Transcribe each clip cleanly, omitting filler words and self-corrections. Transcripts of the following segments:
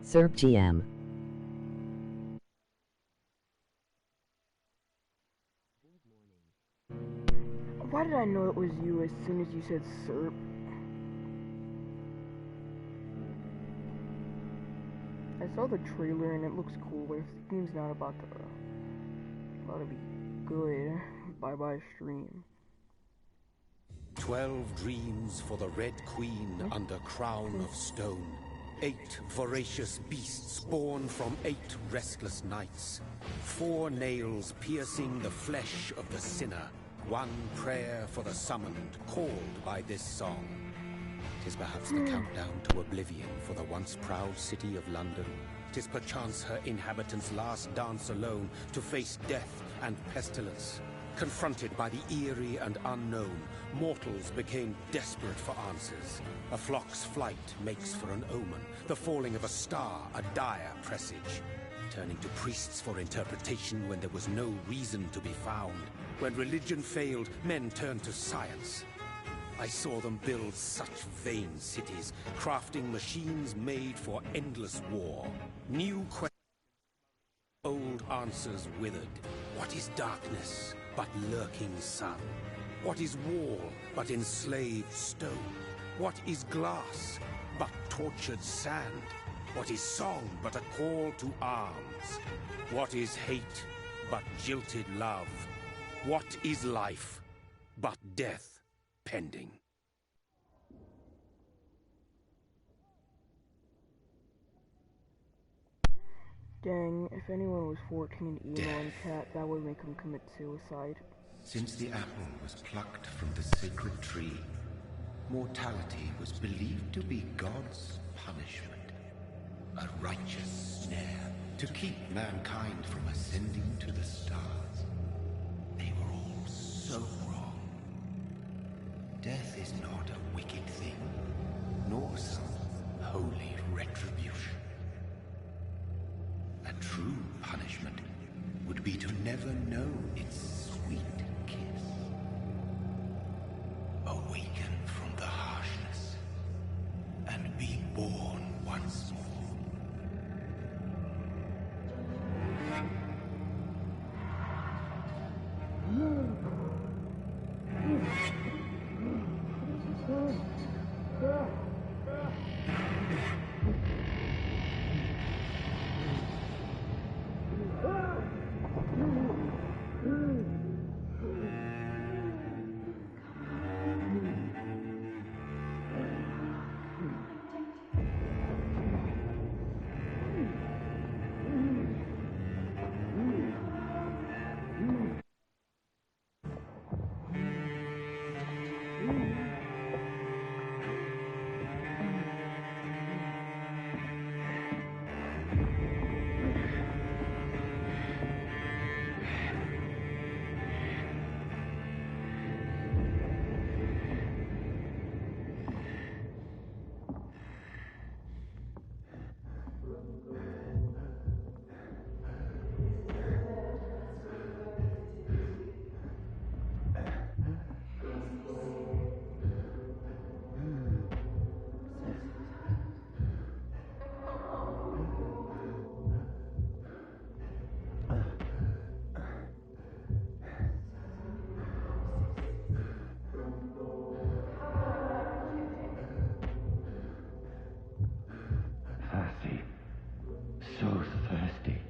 Serb GM. Why did I know it was you as soon as you said Serb? I saw the trailer and it looks cool, but if the game's not about to be good, bye-bye stream. 12 dreams for the Red Queen under crown of stone. 8 voracious beasts born from 8 restless nights. 4 nails piercing the flesh of the sinner. 1 prayer for the summoned, called by this song. 'Tis perhaps the countdown to oblivion for the once proud city of London. 'Tis perchance her inhabitants' last dance alone to face death and pestilence. Confronted by the eerie and unknown, mortals became desperate for answers. A flock's flight makes for an omen, the falling of a star a dire presage. Turning to priests for interpretation when there was no reason to be found. When religion failed, men turned to science. I saw them build such vain cities, crafting machines made for endless war. New questions, old answers withered. What is darkness but lurking sun? What is wall but enslaved stone? What is glass but tortured sand? What is song but a call to arms? What is hate but jilted love? What is life but death pending? Dang, if anyone was 14 emo and cat, that would make him commit suicide. Since the apple was plucked from the sacred tree, mortality was believed to be God's punishment. A righteous snare to keep mankind from ascending to the stars. They were all so wrong. Death is not a wicked thing, nor some holy retribution. A true punishment would be to never know its sweet kiss. Awaken from the harshness and be born once more. So thirsty.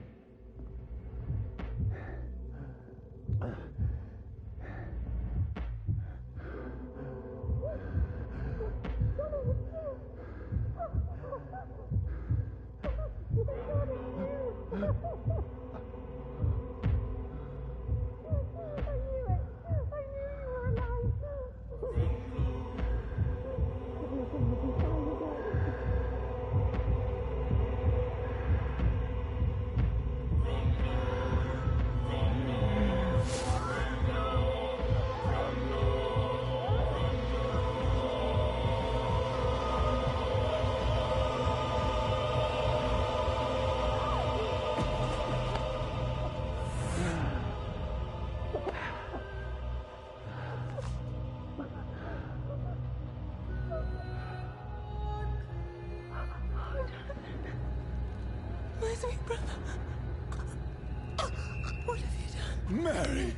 What have you done? Mary!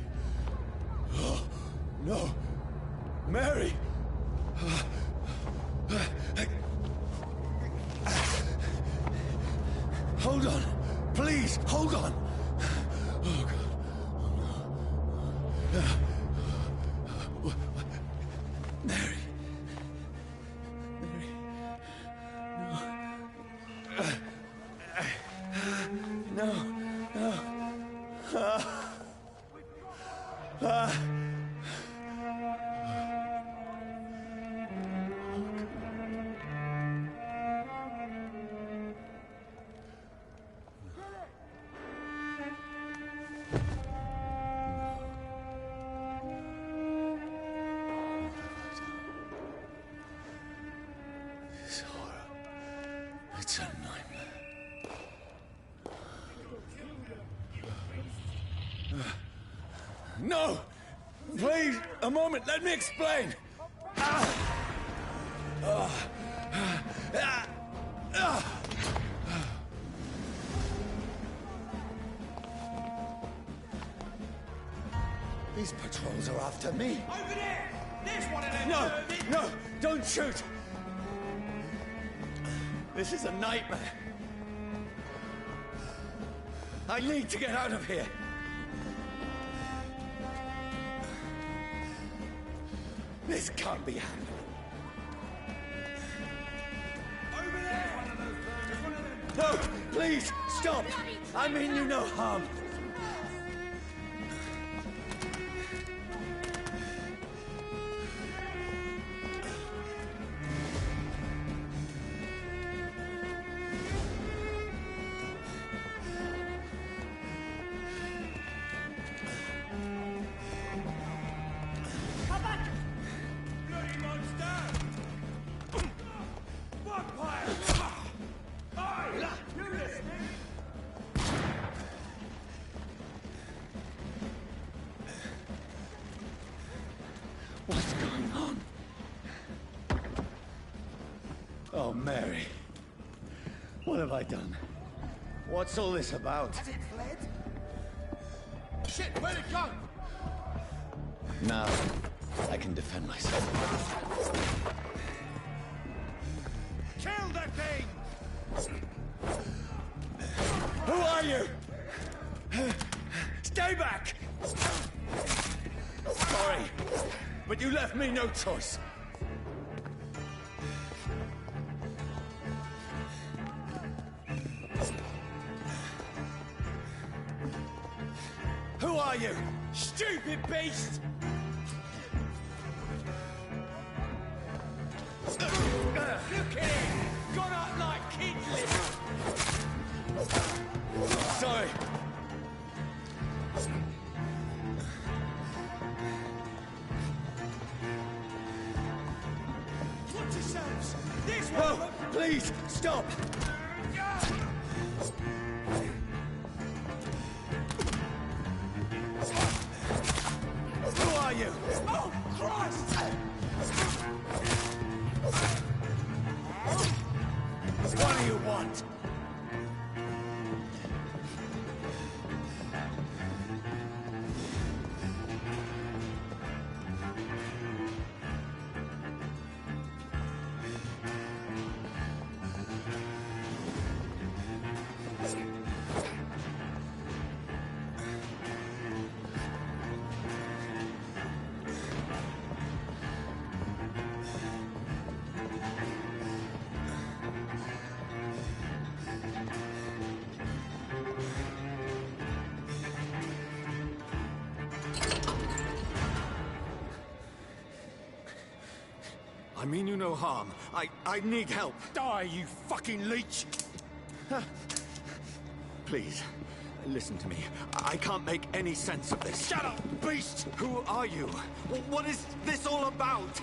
Oh, no! Mary! Hold on! Please, hold on! Oh, God. Mary. Mary. No. No. This horror. It's a nightmare. No! Please, a moment, let me explain! These patrols are after me. Over there! There's one of them! No! No! Don't shoot! This is a nightmare. I need to get out of here. This can't be happening. Over there! No! Please, stop! I mean you no harm. Bloody monster! Vampire! Oi! You listening? What's going on? Oh, Mary. What have I done? What's all this about? Has it fled? Shit, where'd it go? Now, I can defend myself. Kill the thing! Who are you? Stay back! Sorry, but you left me no choice. Who are you? Stupid beast! Look at him! Gone up like kid liver! Sorry. Watch yourselves! This one! No, please, stop! Who are you? Oh, Christ! What do you want? I mean you no harm. I need help. Die, you fucking leech! Please, listen to me. I can't make any sense of this. Shut up, beast! Who are you? What is this all about?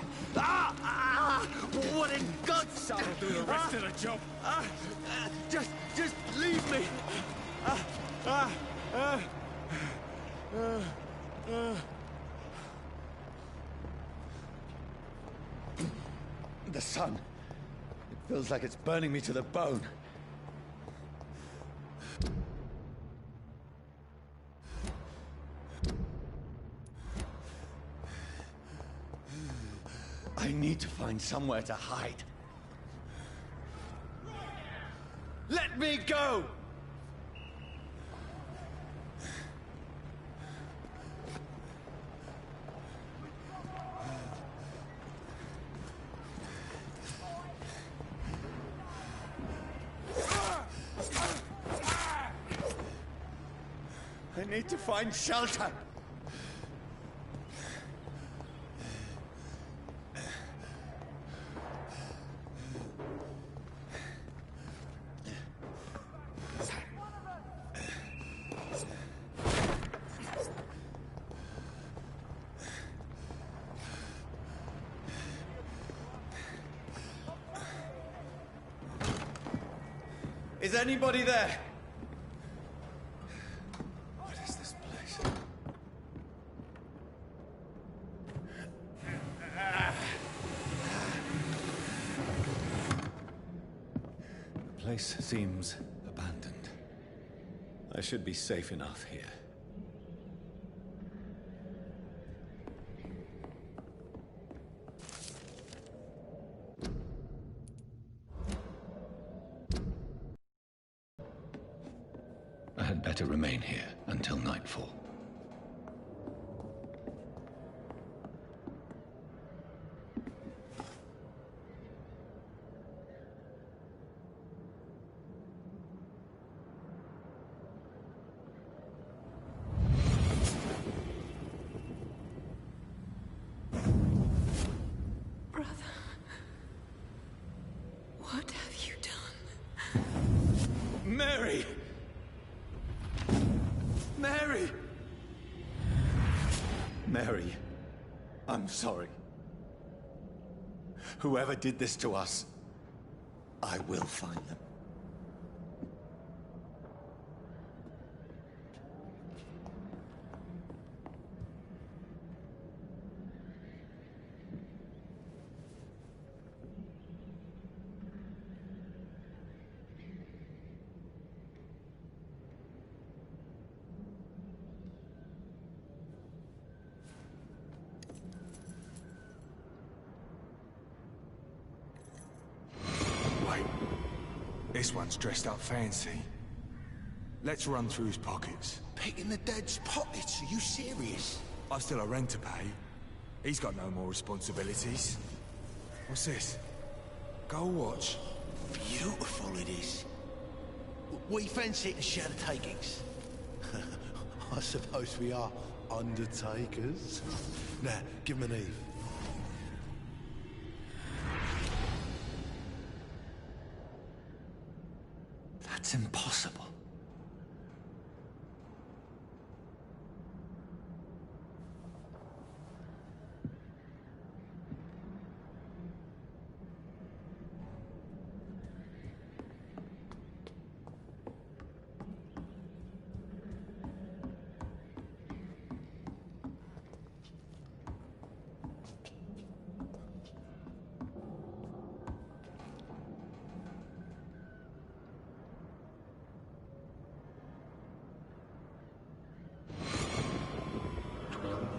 What in God's That'll do the rest of the job. Just leave me. The sun. It feels like it's burning me to the bone. I need to find somewhere to hide. Let me go! I need to find shelter. Is anybody there? What is this place? The place seems abandoned. I should be safe enough here. I had better remain here until nightfall. Brother, what have you done? Mary! Mary! Mary, I'm sorry. Whoever did this to us, I will find them. This one's dressed up fancy. Let's run through his pockets. Picking the dead's pockets? Are you serious? I've still a rent to pay. He's got no more responsibilities. What's this? Gold watch. Beautiful it is. We fancy it and share the takings. I suppose we are undertakers. Now, give him an Eve. That's impossible.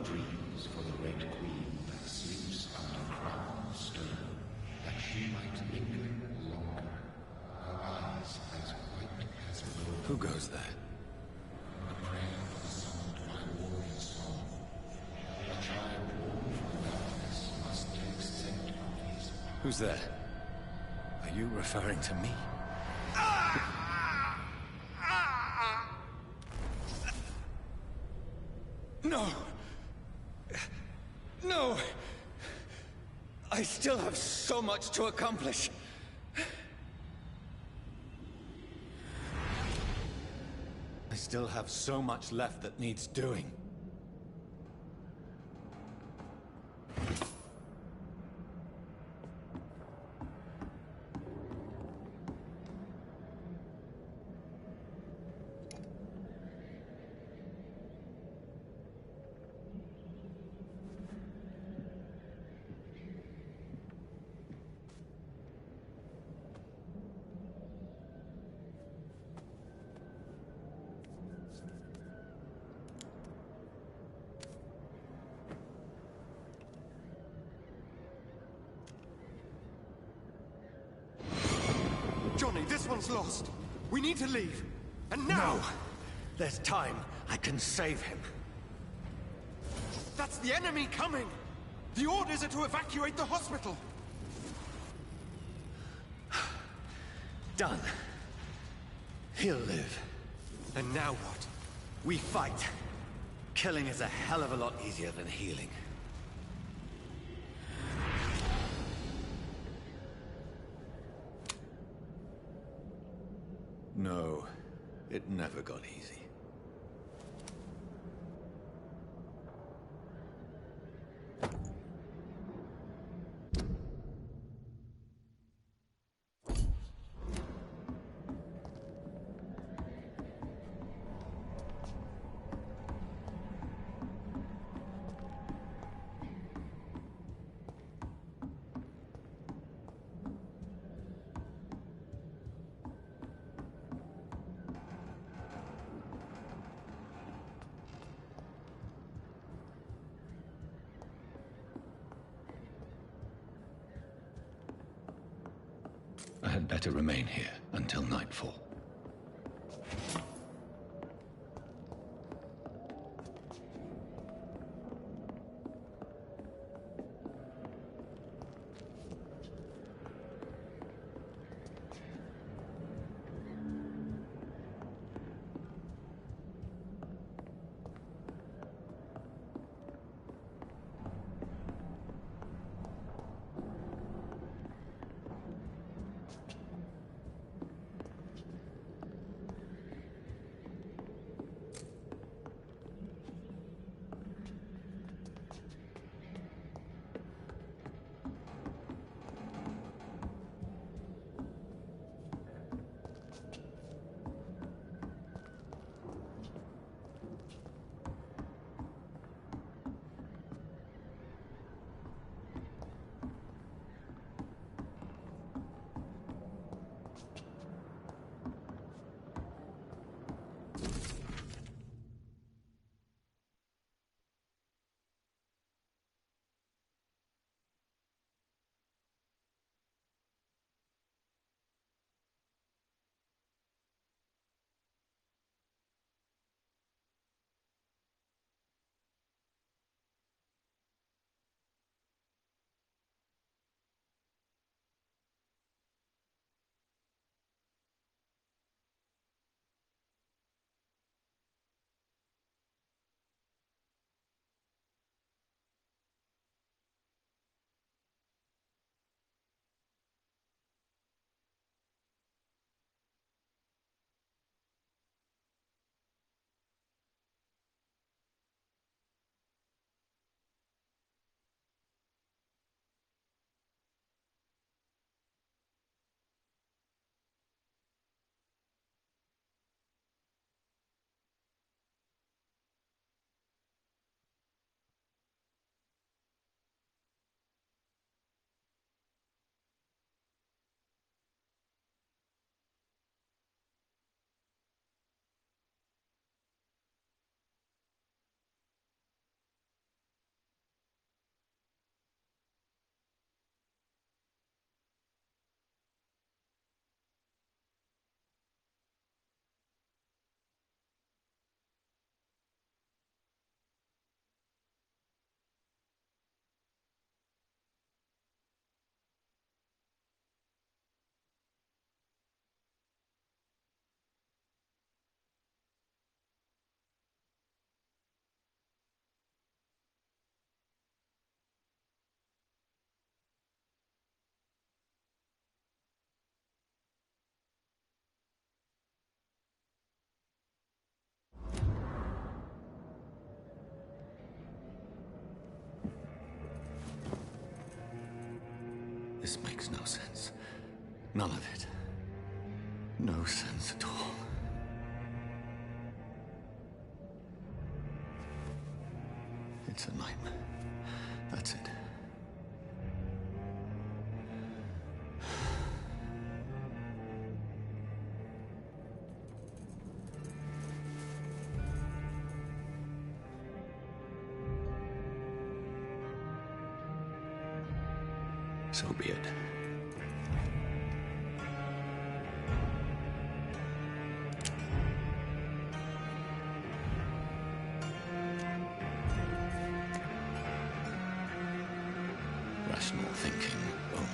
Dreams for the Red Queen that sleeps under crown of stone, that she might linger longer, her eyes as white as wool. Who goes there? A prayer summoned by warrior song. A child born from darkness must take scent of his heart. Who's there? Are you referring to me? No! No! I still have so much to accomplish. I still have so much left that needs doing. lost. We need to leave. And now! No! There's time. I can save him. That's the enemy coming! The orders are to evacuate the hospital! Done. He'll live. And now what? We fight. Killing is a hell of a lot easier than healing. No, it never got easy. I had better remain here until nightfall. This makes no sense. None of it. No sense at all. It's a nightmare. That's it. So be it. thinking only.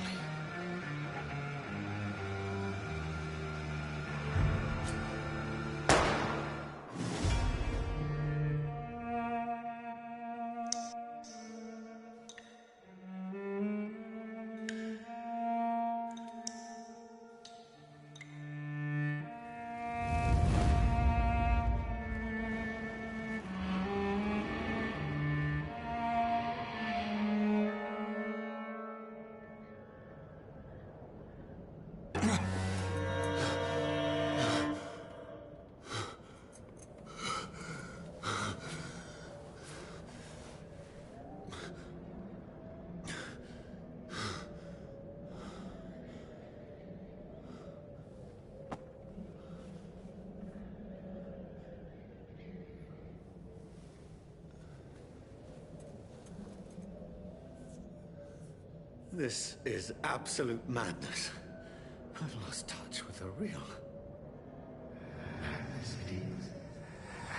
This is absolute madness. I've lost touch with the real. Madness it is,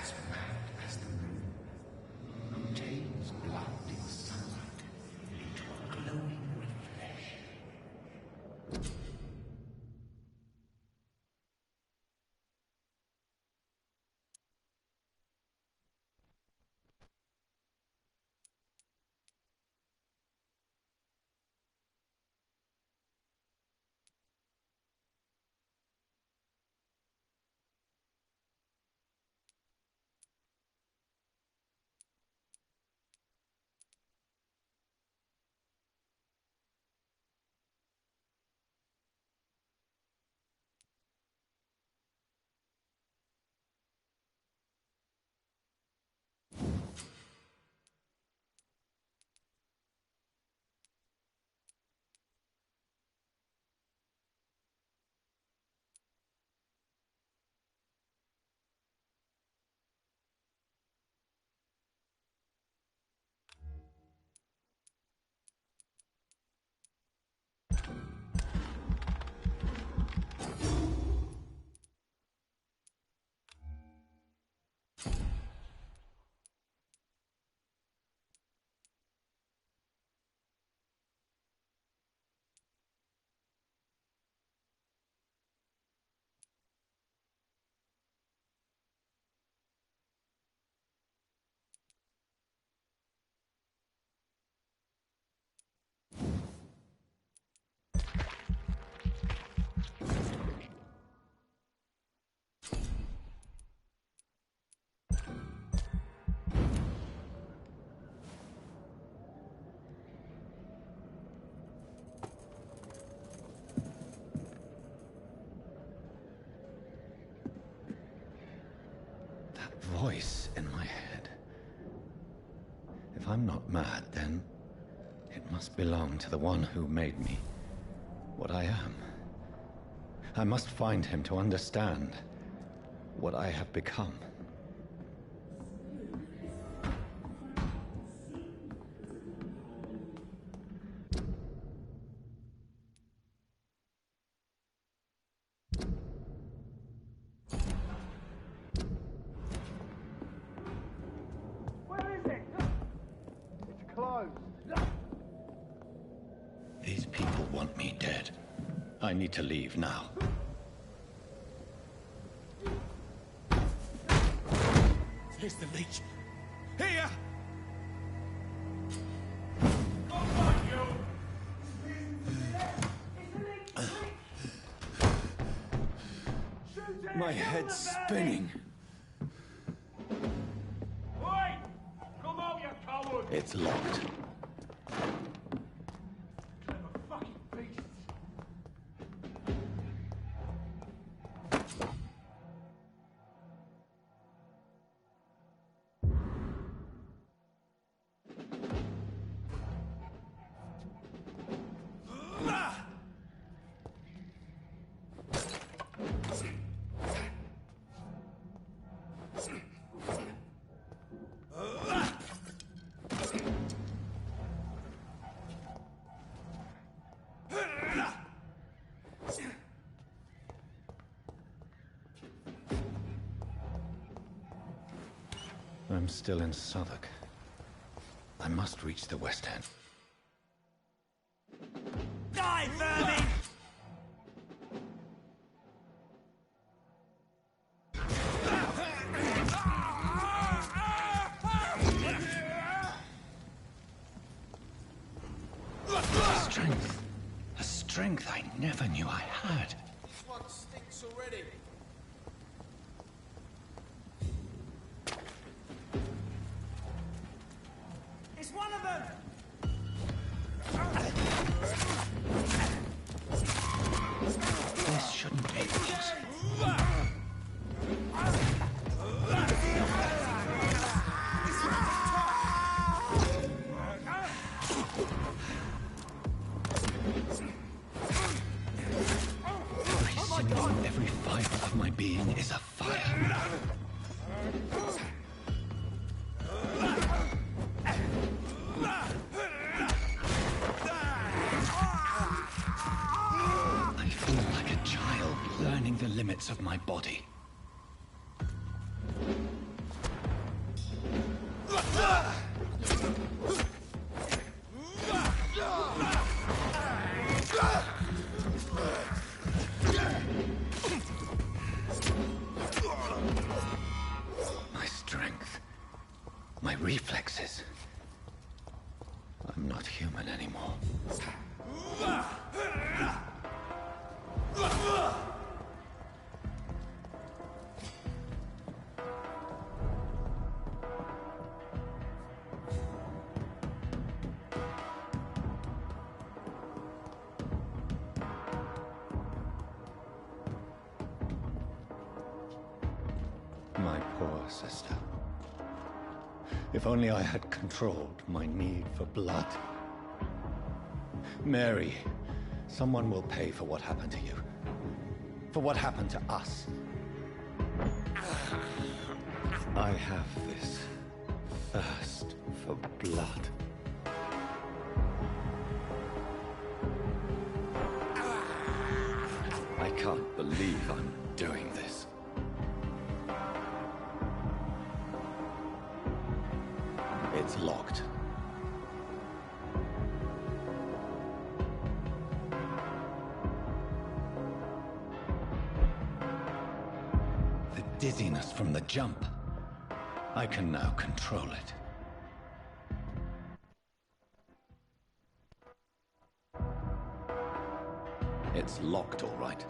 as mad as the moon, who takes blinding sunlight into a glowing reflection. Voice in my head. If I'm not mad, then it must belong to the one who made me what I am. I must find him to understand what I have become. These people want me dead. I need to leave now. Here's the leech. Here! My head's spinning. Oi! Come out, you coward! It's locked. Clever fucking beasts! I'm still in Southwark. I must reach the West End. Die, vermin! Strength. A strength I never knew I had. This one stinks already. It's one of them! This shouldn't be possible. Every fiber of my being is afire. I feel like a child learning the limits of my body. My strength, my reflexes. I'm not human anymore. My poor sister. If only I had controlled my need for blood. Mary, someone will pay for what happened to you. For what happened to us. I have this thirst for blood. I can't believe I'm doing this. It's locked. The dizziness from the jump. I can now control it. It's locked, all right.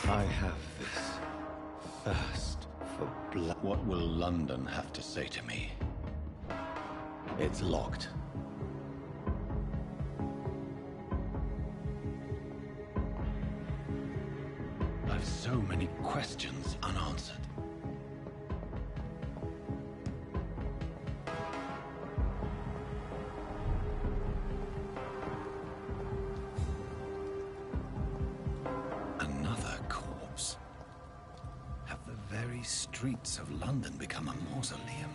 I have this thirst for blood. What will London have to say to me? It's locked. I've so many questions unanswered. Streets of London become a mausoleum.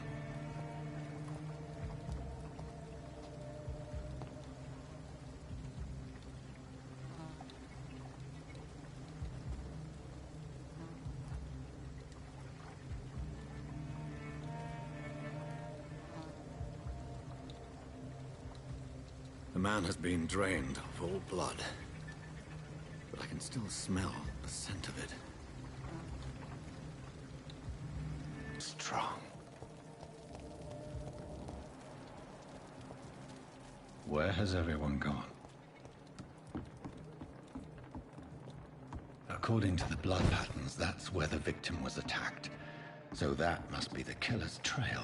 The man has been drained of all blood, but I can still smell the scent of it. Strong. Where has everyone gone? According to the blood patterns, that's where the victim was attacked. So that must be the killer's trail.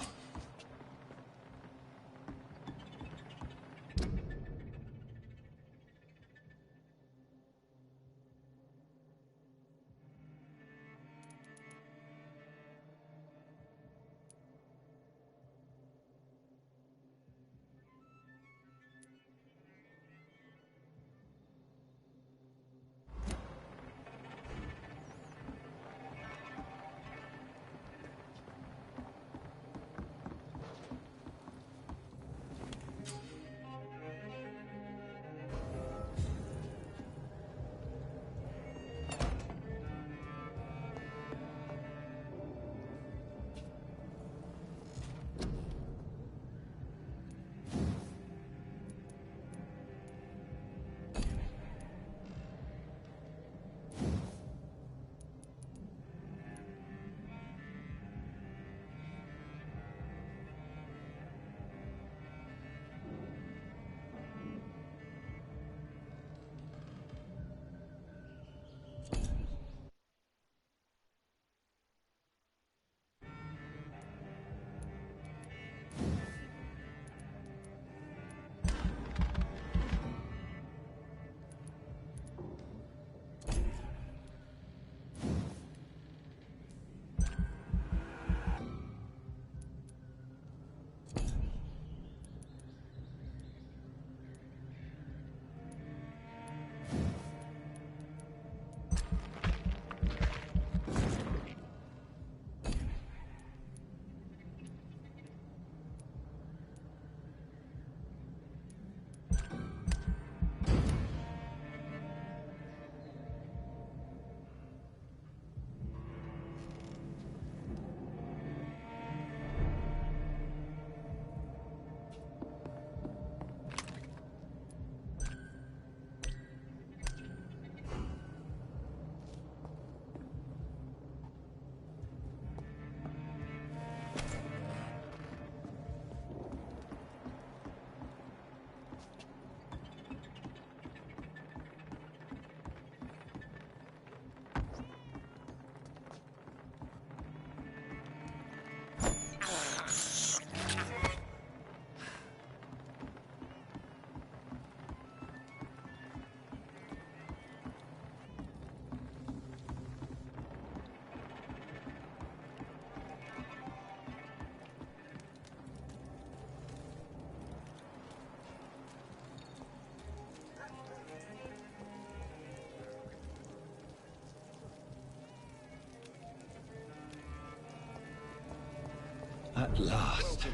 At last,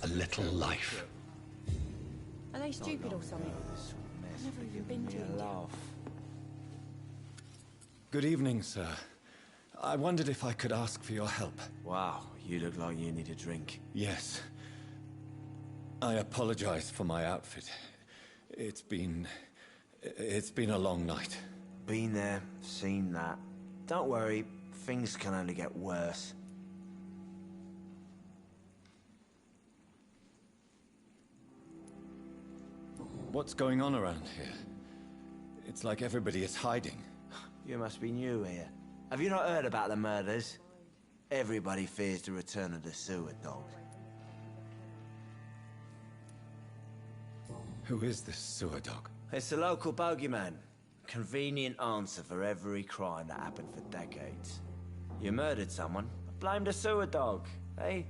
a little life. Are they stupid or something? I've never even been to India. Good evening, sir. I wondered if I could ask for your help. Wow, you look like you need a drink. Yes. I apologize for my outfit. It's been a long night. Been there, seen that. Don't worry, things can only get worse. What's going on around here? It's like everybody is hiding. You must be new here. Have you not heard about the murders? Everybody fears the return of the sewer dog. Who is this sewer dog? It's the local bogeyman. Convenient answer for every crime that happened for decades. You murdered someone, blame the sewer dog, eh?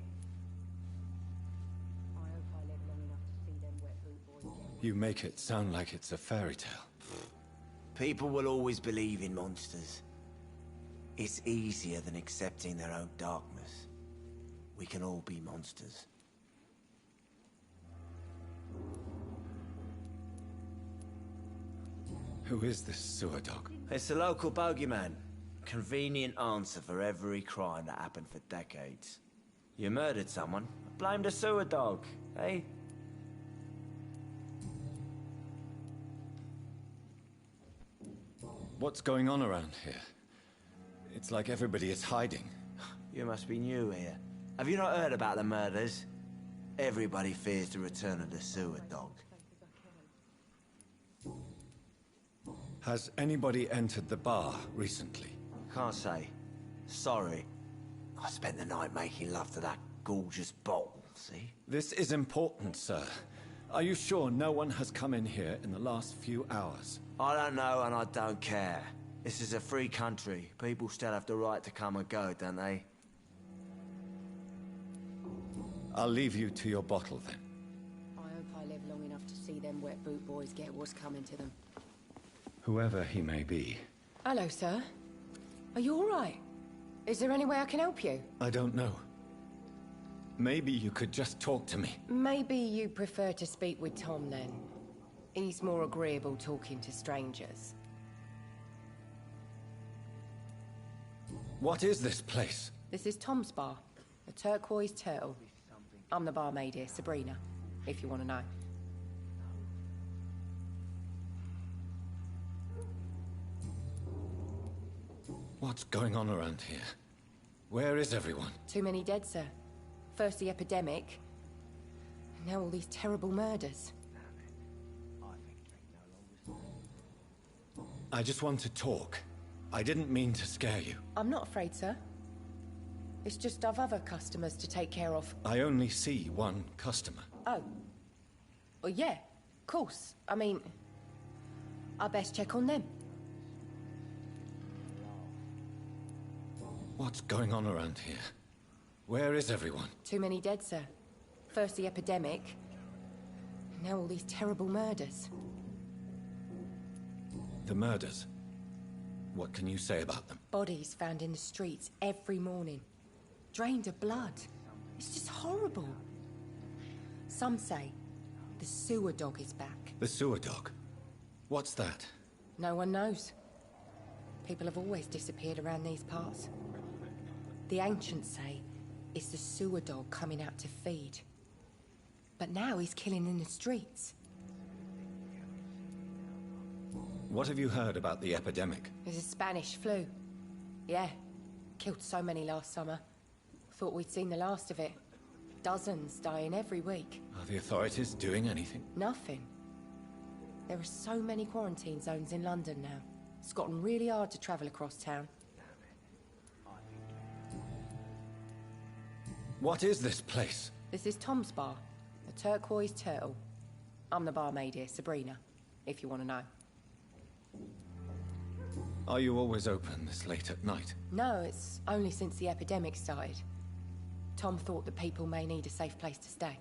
You make it sound like it's a fairy tale. People will always believe in monsters. It's easier than accepting their own darkness. We can all be monsters. Who is this sewer dog? It's the local bogeyman. Convenient answer for every crime that happened for decades. You murdered someone, blame the sewer dog, eh? What's going on around here? It's like everybody is hiding. You must be new here. Have you not heard about the murders? Everybody fears the return of the sewer dog. Has anybody entered the bar recently? Can't say. Sorry. I spent the night making love to that gorgeous bottle, see? This is important, sir. Are you sure no one has come in here in the last few hours? I don't know and I don't care. This is a free country. People still have the right to come and go, don't they? I'll leave you to your bottle then. I hope I live long enough to see them wet boot boys get what's coming to them. Whoever he may be. Hello, sir. Are you all right? Is there any way I can help you? I don't know. Maybe you could just talk to me. Maybe you prefer to speak with Tom then. He's more agreeable talking to strangers. What is this place? This is Tom's bar, the Turquoise Turtle. I'm the barmaid here, Sabrina, if you want to know. What's going on around here? Where is everyone? Too many dead, sir. First the epidemic, and now all these terrible murders. I just want to talk. I didn't mean to scare you. I'm not afraid, sir. It's just I've other customers to take care of. I only see one customer. Oh. Well, yeah, of course. I mean, I best check on them. What's going on around here? Where is everyone? Too many dead, sir. First the epidemic, and now all these terrible murders. The murders? What can you say about them? Bodies found in the streets every morning. Drained of blood. It's just horrible. Some say the sewer dog is back. The sewer dog? What's that? No one knows. People have always disappeared around these parts. The ancients say it's the sewer dog coming out to feed. But now he's killing in the streets. What have you heard about the epidemic? There's a Spanish flu. Yeah. Killed so many last summer. Thought we'd seen the last of it. Dozens dying every week. Are the authorities doing anything? Nothing. There are so many quarantine zones in London now. It's gotten really hard to travel across town. What is this place? This is Tom's bar, the Turquoise Turtle. I'm the barmaid here, Sabrina, if you want to know. Are you always open this late at night? No, it's only since the epidemic started. Tom thought that people may need a safe place to stay.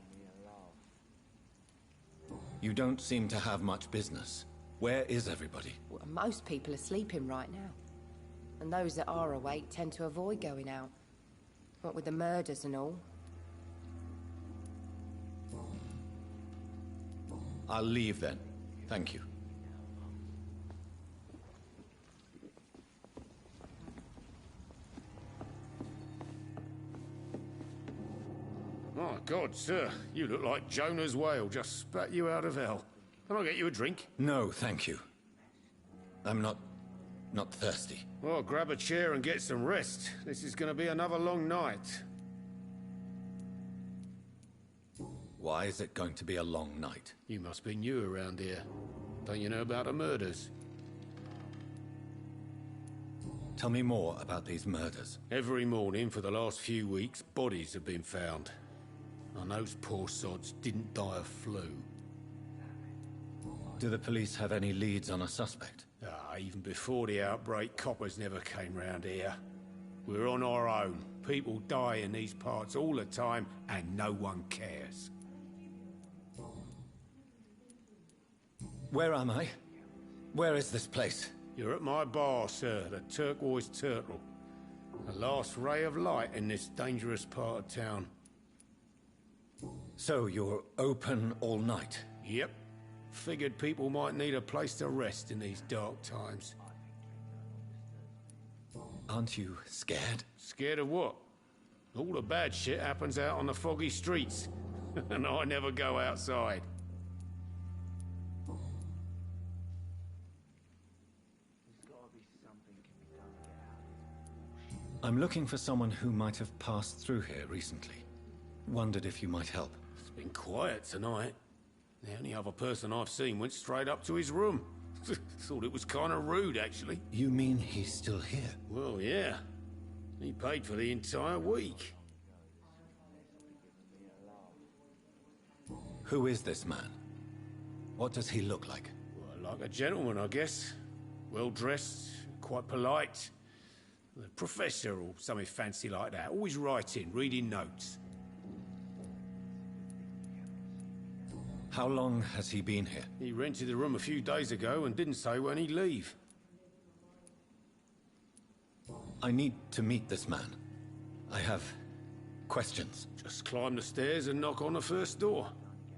You don't seem to have much business. Where is everybody? Well, most people are sleeping right now. And those that are awake tend to avoid going out. What with the murders and all. I'll leave then. Thank you. My God, sir, you look like Jonah's whale just spat you out of hell. Can I get you a drink? No, thank you. I'm not thirsty. Well, grab a chair and get some rest. This is going to be another long night. Why is it going to be a long night? You must be new around here. Don't you know about the murders? Tell me more about these murders. Every morning for the last few weeks, bodies have been found. And those poor sods didn't die of flu. Do the police have any leads on a suspect? Even before the outbreak, coppers never came round here. We're on our own. People die in these parts all the time, and no one cares. Where am I? Where is this place? You're at my bar, sir, the Turquoise Turtle. The last ray of light in this dangerous part of town. So you're open all night? Yep. Figured people might need a place to rest in these dark times. Aren't you scared? Scared of what? All the bad shit happens out on the foggy streets. And I never go outside. I'm looking for someone who might have passed through here recently. Wondered if you might help. It's been quiet tonight. The only other person I've seen went straight up to his room. Thought it was kind of rude, actually. You mean he's still here? Well, yeah. He paid for the entire week. Who is this man? What does he look like? Well, like a gentleman, I guess. Well-dressed, quite polite. A professor or something fancy like that. Always writing, reading notes. How long has he been here? He rented the room a few days ago and didn't say when he'd leave. I need to meet this man. I have questions. Just climb the stairs and knock on the first door.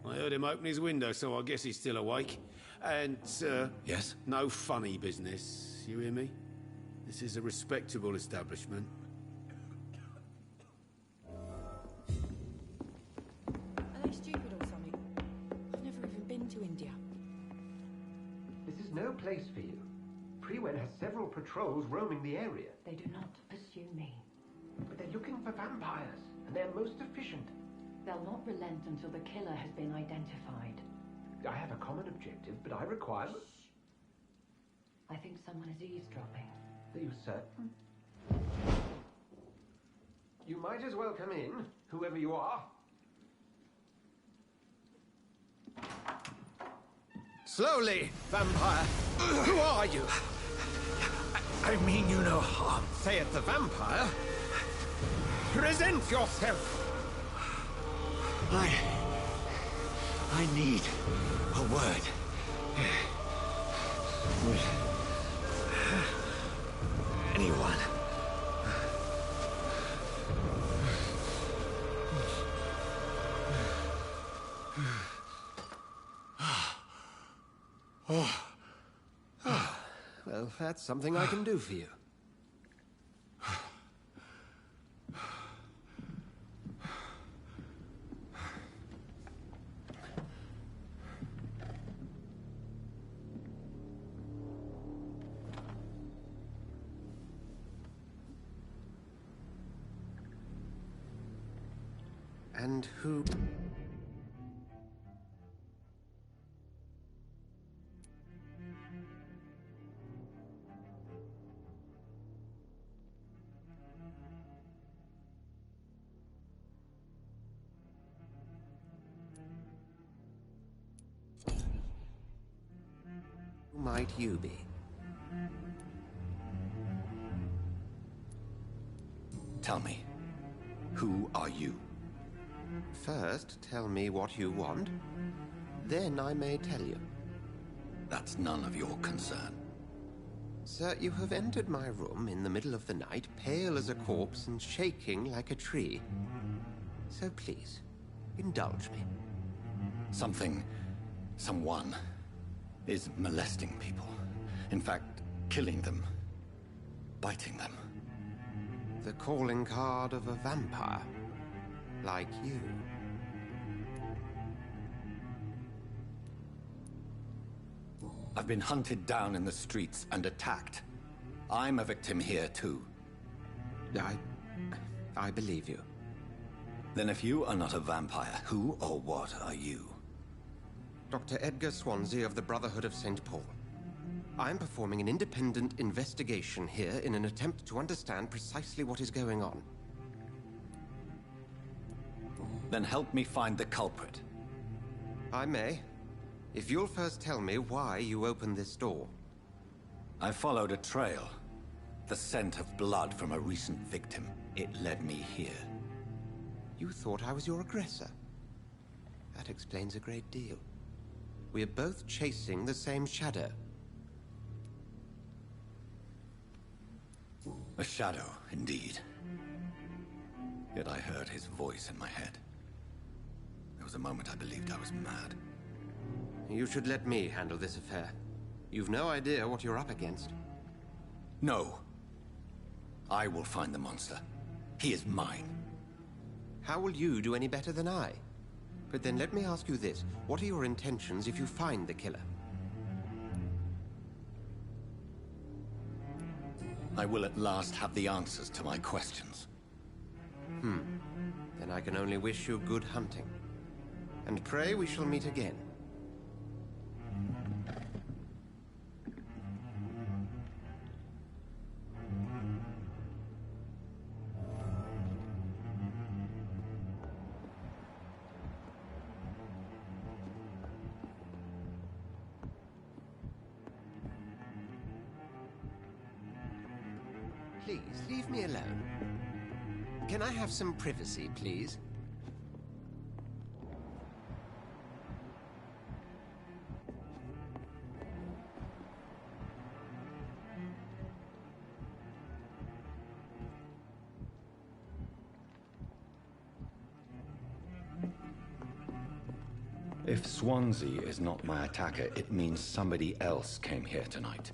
I heard him open his window, so I guess he's still awake. And, Yes? no funny business, you hear me? This is a respectable establishment. Are they stupid or something? I've never even been to India. This is no place for you. Prewen has several patrols roaming the area. They do not pursue me. But they're looking for vampires, and they're most efficient. They'll not relent until the killer has been identified. I have a common objective, but I require... I think someone is eavesdropping. Are you certain? You might as well come in, whoever you are. Slowly, vampire. Who are you? I mean you no harm, saith the vampire. Present yourself. I need a word. With anyone. Well, that's something I can do for you. And who... Who might you be? Tell me, who are you? First, tell me what you want. Then I may tell you. That's none of your concern. Sir, you have entered my room in the middle of the night, pale as a corpse and shaking like a tree. So please, indulge me. Something Someone is molesting people. In fact, killing them. Biting them. The calling card of a vampire. Like you. I've been hunted down in the streets and attacked. I'm a victim here, too. I believe you. Then if you are not a vampire, who or what are you? Dr. Edgar Swansea of the Brotherhood of St. Paul. I'm performing an independent investigation here in an attempt to understand precisely what is going on. Then help me find the culprit. I may. If you'll first tell me why you opened this door. I followed a trail. The scent of blood from a recent victim. It led me here. You thought I was your aggressor. That explains a great deal. We are both chasing the same shadow. A shadow, indeed. Yet I heard his voice in my head. There was a moment I believed I was mad. You should let me handle this affair. You've no idea what you're up against. No. I will find the monster. He is mine. How will you do any better than I? But then let me ask you this. What are your intentions if you find the killer? I will at last have the answers to my questions. Then I can only wish you good hunting. And pray we shall meet again. Please, leave me alone. Can I have some privacy, please? If Swansea is not my attacker, it means somebody else came here tonight.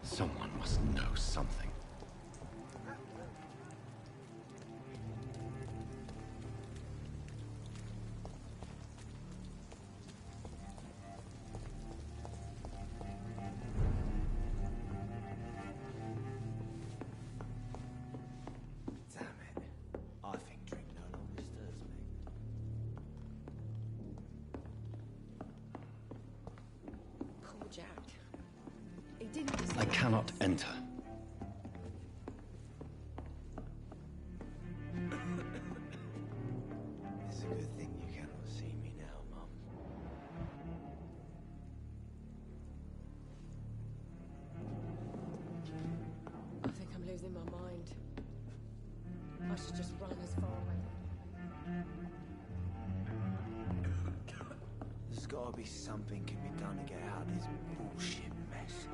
Someone must know something. I cannot enter. It's a good thing you cannot see me now, Mum. I think I'm losing my mind. I should just run as far away. There's gotta be something can be done to get out of this bullshit mess.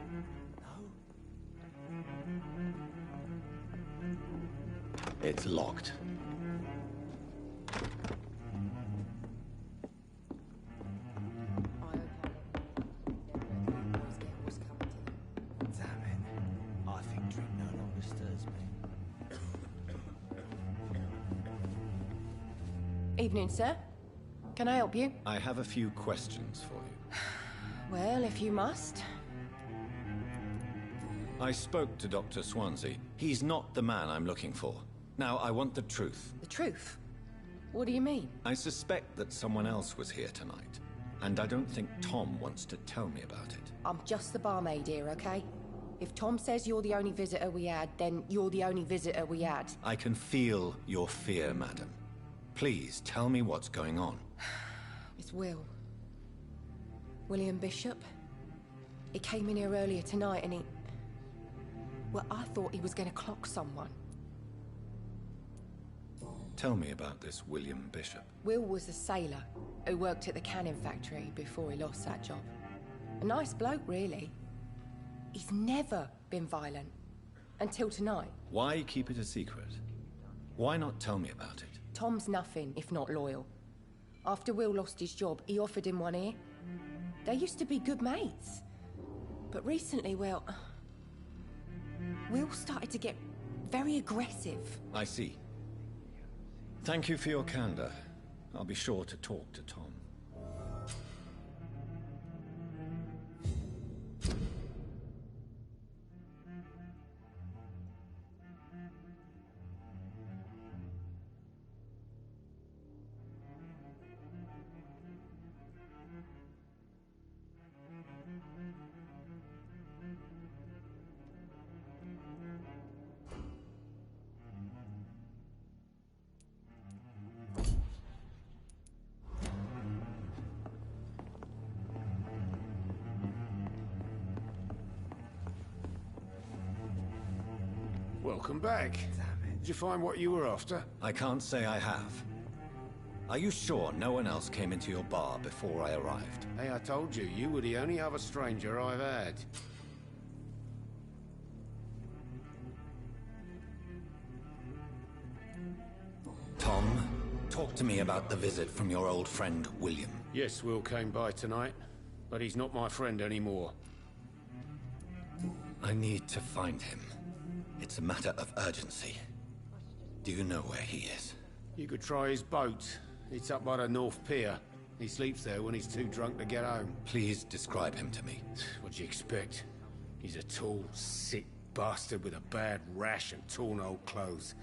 It's locked. Damn it. I think drink no longer stirs me. Evening, sir. Can I help you? I have a few questions for you. Well, if you must. I spoke to Dr. Swansea. He's not the man I'm looking for. Now, I want the truth. The truth? What do you mean? I suspect that someone else was here tonight. And I don't think Tom wants to tell me about it. I'm just the barmaid here, okay? If Tom says you're the only visitor we had, then you're the only visitor we had. I can feel your fear, madam. Please, tell me what's going on. It's Will. William Bishop. He came in here earlier tonight and he... Well, I thought he was going to clock someone. Tell me about this William Bishop. Will was a sailor who worked at the cannon factory before he lost that job. A nice bloke, really. He's never been violent. Until tonight. Why keep it a secret? Why not tell me about it? Tom's nothing if not loyal. After Will lost his job, he offered him one ear. They used to be good mates. But recently, well, we all started to get very aggressive. I see. Thank you for your candor. I'll be sure to talk to Tom. Welcome back. Did you find what you were after? I can't say I have. Are you sure no one else came into your bar before I arrived? Hey, I told you, you were the only other stranger I've had. Tom, talk to me about the visit from your old friend, William. Yes, Will came by tonight, but he's not my friend anymore. I need to find him. It's a matter of urgency. Do you know where he is? You could try his boat. It's up by the North Pier. He sleeps there when he's too drunk to get home. Please describe him to me. What'd you expect? He's a tall, sick bastard with a bad rash and torn old clothes.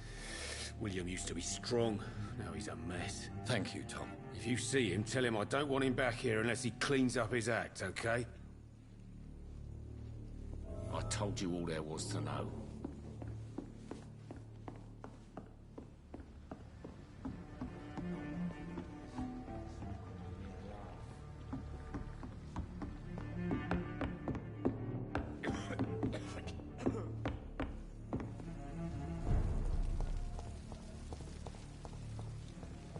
William used to be strong. Now he's a mess. Thank you, Tom. If you see him, tell him I don't want him back here unless he cleans up his act, okay? I told you all there was to know.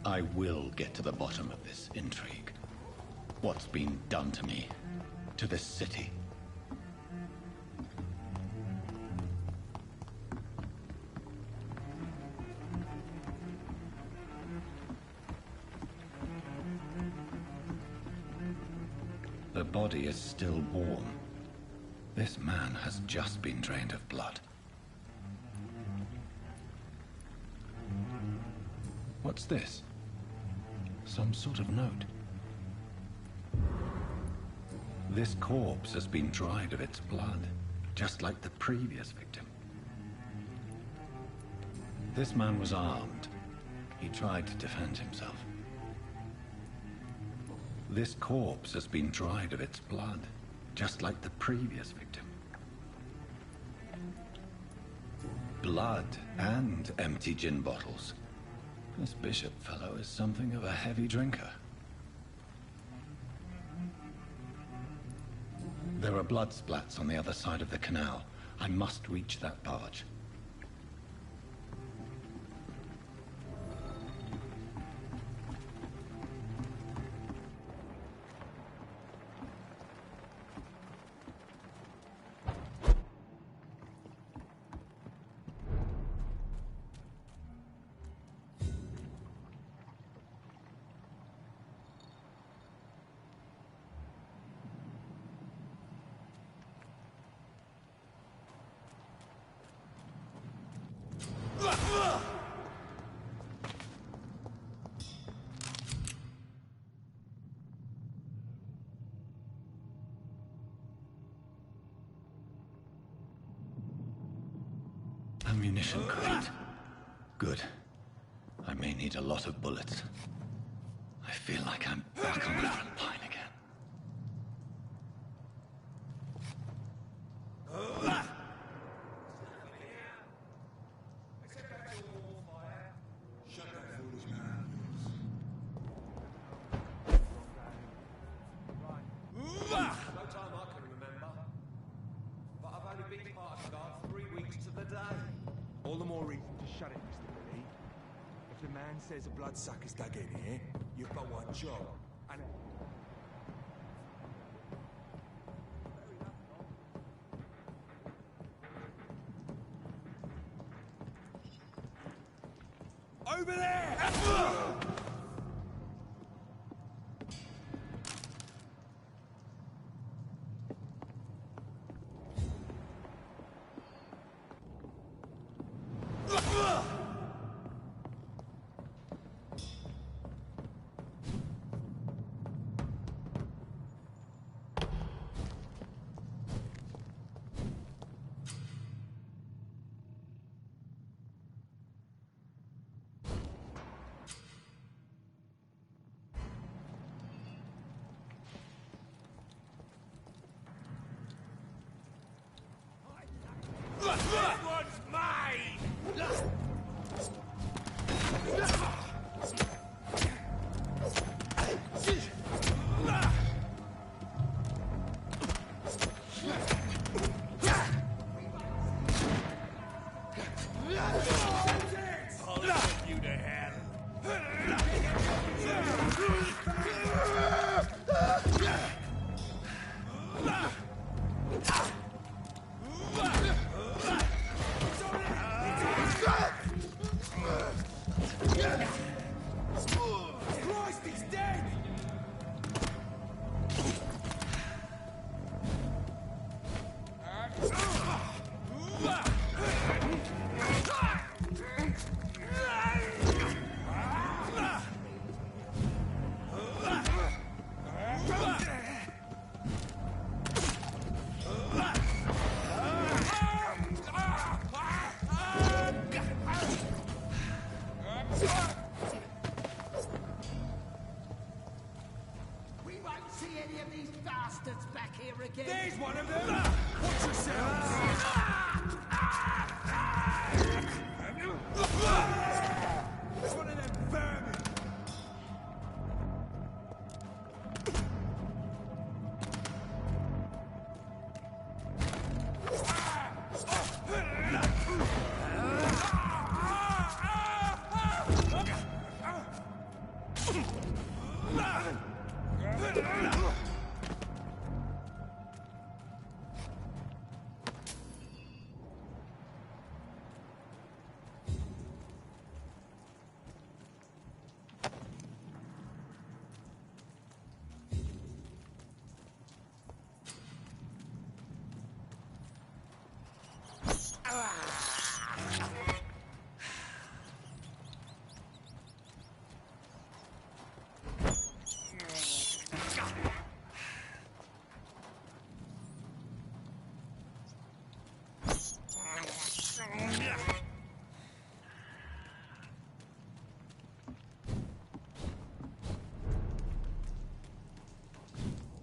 I will get to the bottom of this intrigue. What's been done to me, to this city. The body is still warm. This man has just been drained of blood. What's this? Some sort of note. This corpse has been dried of its blood, just like the previous victim. This man was armed. He tried to defend himself. This corpse has been dried of its blood, just like the previous victim. Blood and empty gin bottles. This bishop fellow is something of a heavy drinker. There are blood splats on the other side of the canal. I must reach that barge. Ammunition crate. Good. I may need a lot of bullets. I feel like I'm back on the front line again. Says a bloodsucker's dug in here, you've got one job, and... Over there! one's mine! There's one of them! Watch yourselves! It's one of them vermin!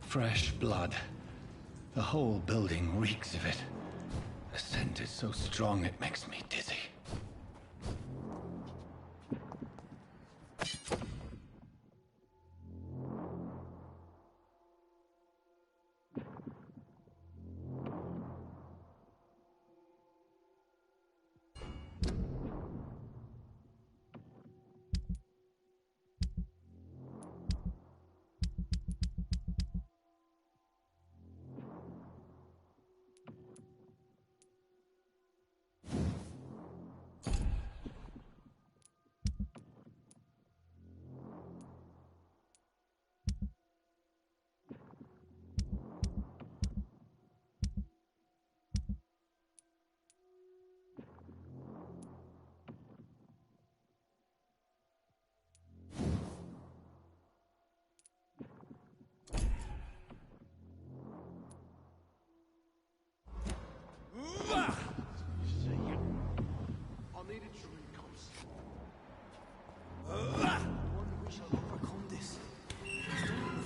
Fresh blood. The whole building reeks of it. The scent is so strong it makes me dizzy.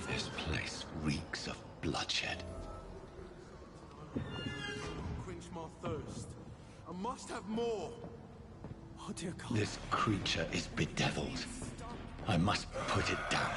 This place reeks of bloodshed. Quench my thirst. I must have more. Oh dear God. This creature is bedeviled. I must put it down.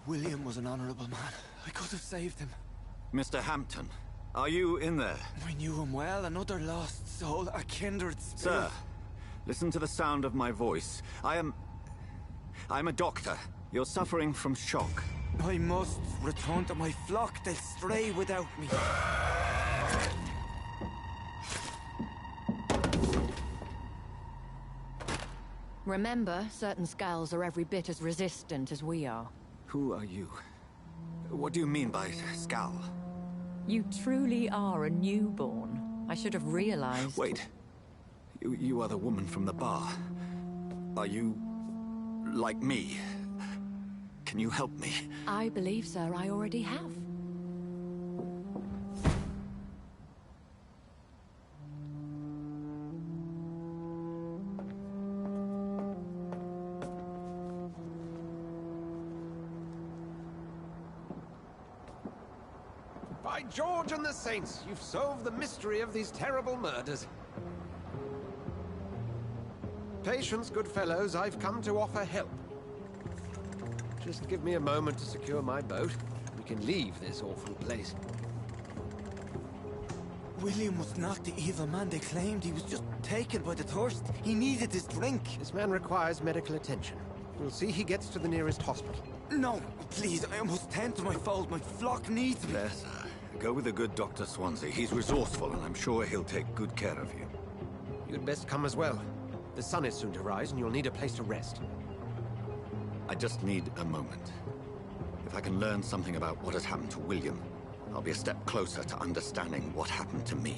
William was an honorable man. I could have saved him. Mr. Hampton, are you in there? I knew him well, another lost soul, a kindred spirit. Sir, listen to the sound of my voice. I'm a doctor. You're suffering from shock. I must return to my flock. They'll stray without me. Remember, certain skulls are every bit as resistant as we are. Who are you? What do you mean by Skal? You truly are a newborn. I should have realized. Wait. You are the woman from the bar. Are you... like me? Can you help me? I believe, sir, I already have. By George and the Saints, you've solved the mystery of these terrible murders. Patience, good fellows, I've come to offer help. Just give me a moment to secure my boat. We can leave this awful place. William was not the evil man they claimed. He was just taken by the thirst. He needed his drink. This man requires medical attention. We'll see he gets to the nearest hospital. No, please, I must tend to my fold. My flock needs me. Yes, go with the good Dr. Swansea. He's resourceful, and I'm sure he'll take good care of you. You'd best come as well. The sun is soon to rise, and you'll need a place to rest. I just need a moment. If I can learn something about what has happened to William, I'll be a step closer to understanding what happened to me.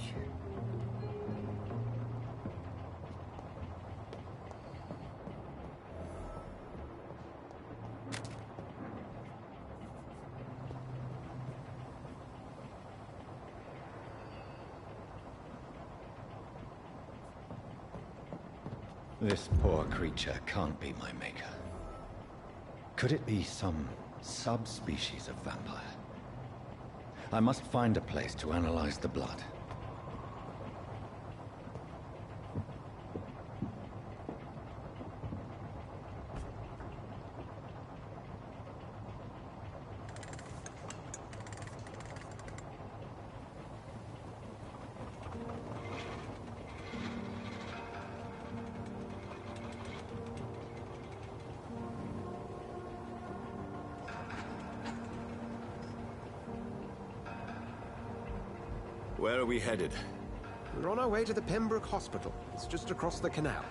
This poor creature can't be my maker. Could it be some subspecies of vampire? I must find a place to analyze the blood. Where are we headed? We're on our way to the Pembroke Hospital. It's just across the canal.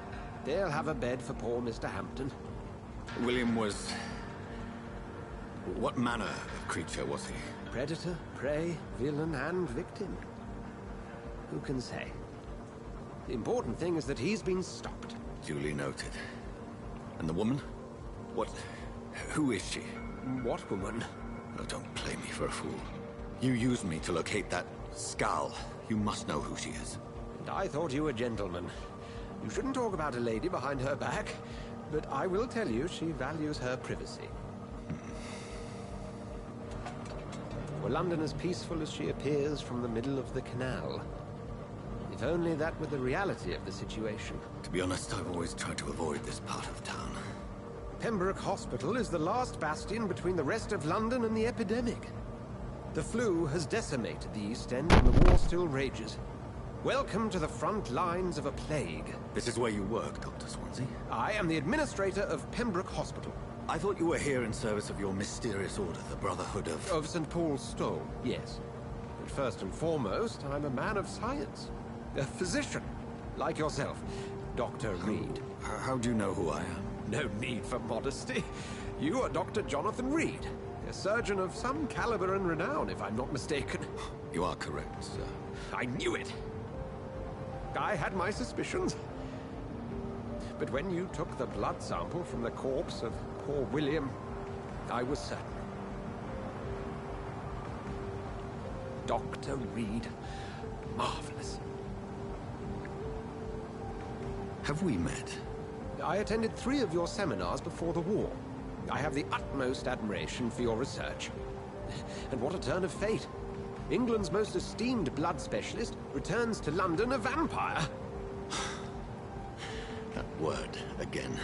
They'll have a bed for poor Mr. Hampton. William was... what manner of creature was he? Predator, prey, villain, and victim. Who can say? The important thing is that he's been stopped. Duly noted. And the woman? What... who is she? What woman? Oh, don't play me for a fool. You used me to locate that Skal. You must know who she is. And I thought you a gentleman. You shouldn't talk about a lady behind her back, but I will tell you she values her privacy. Were London as peaceful as she appears from the middle of the canal? If only that were the reality of the situation. To be honest, I've always tried to avoid this part of town. Pembroke Hospital is the last bastion between the rest of London and the epidemic. The flu has decimated the East End and the war still rages. Welcome to the front lines of a plague. This is where you work, Dr. Swansea? I am the administrator of Pembroke Hospital. I thought you were here in service of your mysterious order, the Brotherhood of... Of St. Paul's Stone, yes. But first and foremost, I'm a man of science. A physician, like yourself, Dr. Reed. How do you know who I am? No need for modesty. You are Dr. Jonathan Reed. A surgeon of some caliber and renown, if I'm not mistaken. You are correct, sir. I knew it! I had my suspicions. But when you took the blood sample from the corpse of poor William, I was certain. Dr. Reed. Marvelous. Have we met? I attended 3 of your seminars before the war. I have the utmost admiration for your research. And what a turn of fate. England's most esteemed blood specialist returns to London a vampire. That word, again.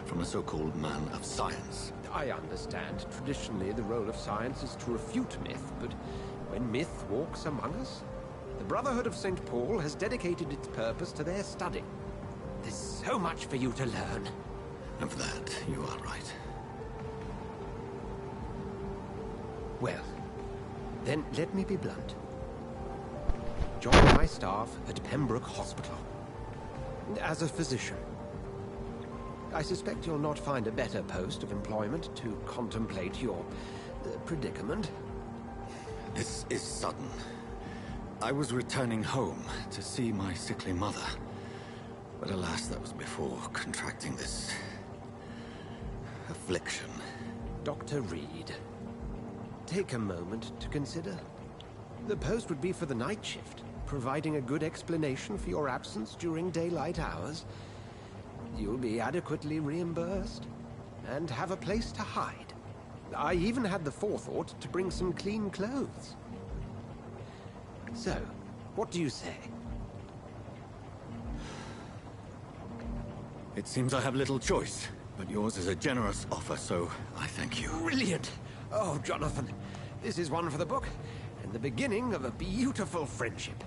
from a so-called man of science. I understand. Traditionally, the role of science is to refute myth, but when myth walks among us, the Brotherhood of St. Paul has dedicated its purpose to their study. There's so much for you to learn. Of that, you are right. Well, then let me be blunt. Join my staff at Pembroke Hospital. As a physician. I suspect you'll not find a better post of employment to contemplate your predicament. This is sudden. I was returning home to see my sickly mother. But alas, that was before contracting this affliction. Dr. Reed, take a moment to consider. The post would be for the night shift, providing a good explanation for your absence during daylight hours. You'll be adequately reimbursed, and have a place to hide. I even had the forethought to bring some clean clothes. So, what do you say? It seems I have little choice, but yours is a generous offer, so I thank you. Brilliant! Oh, Jonathan, this is one for the book, and the beginning of a beautiful friendship.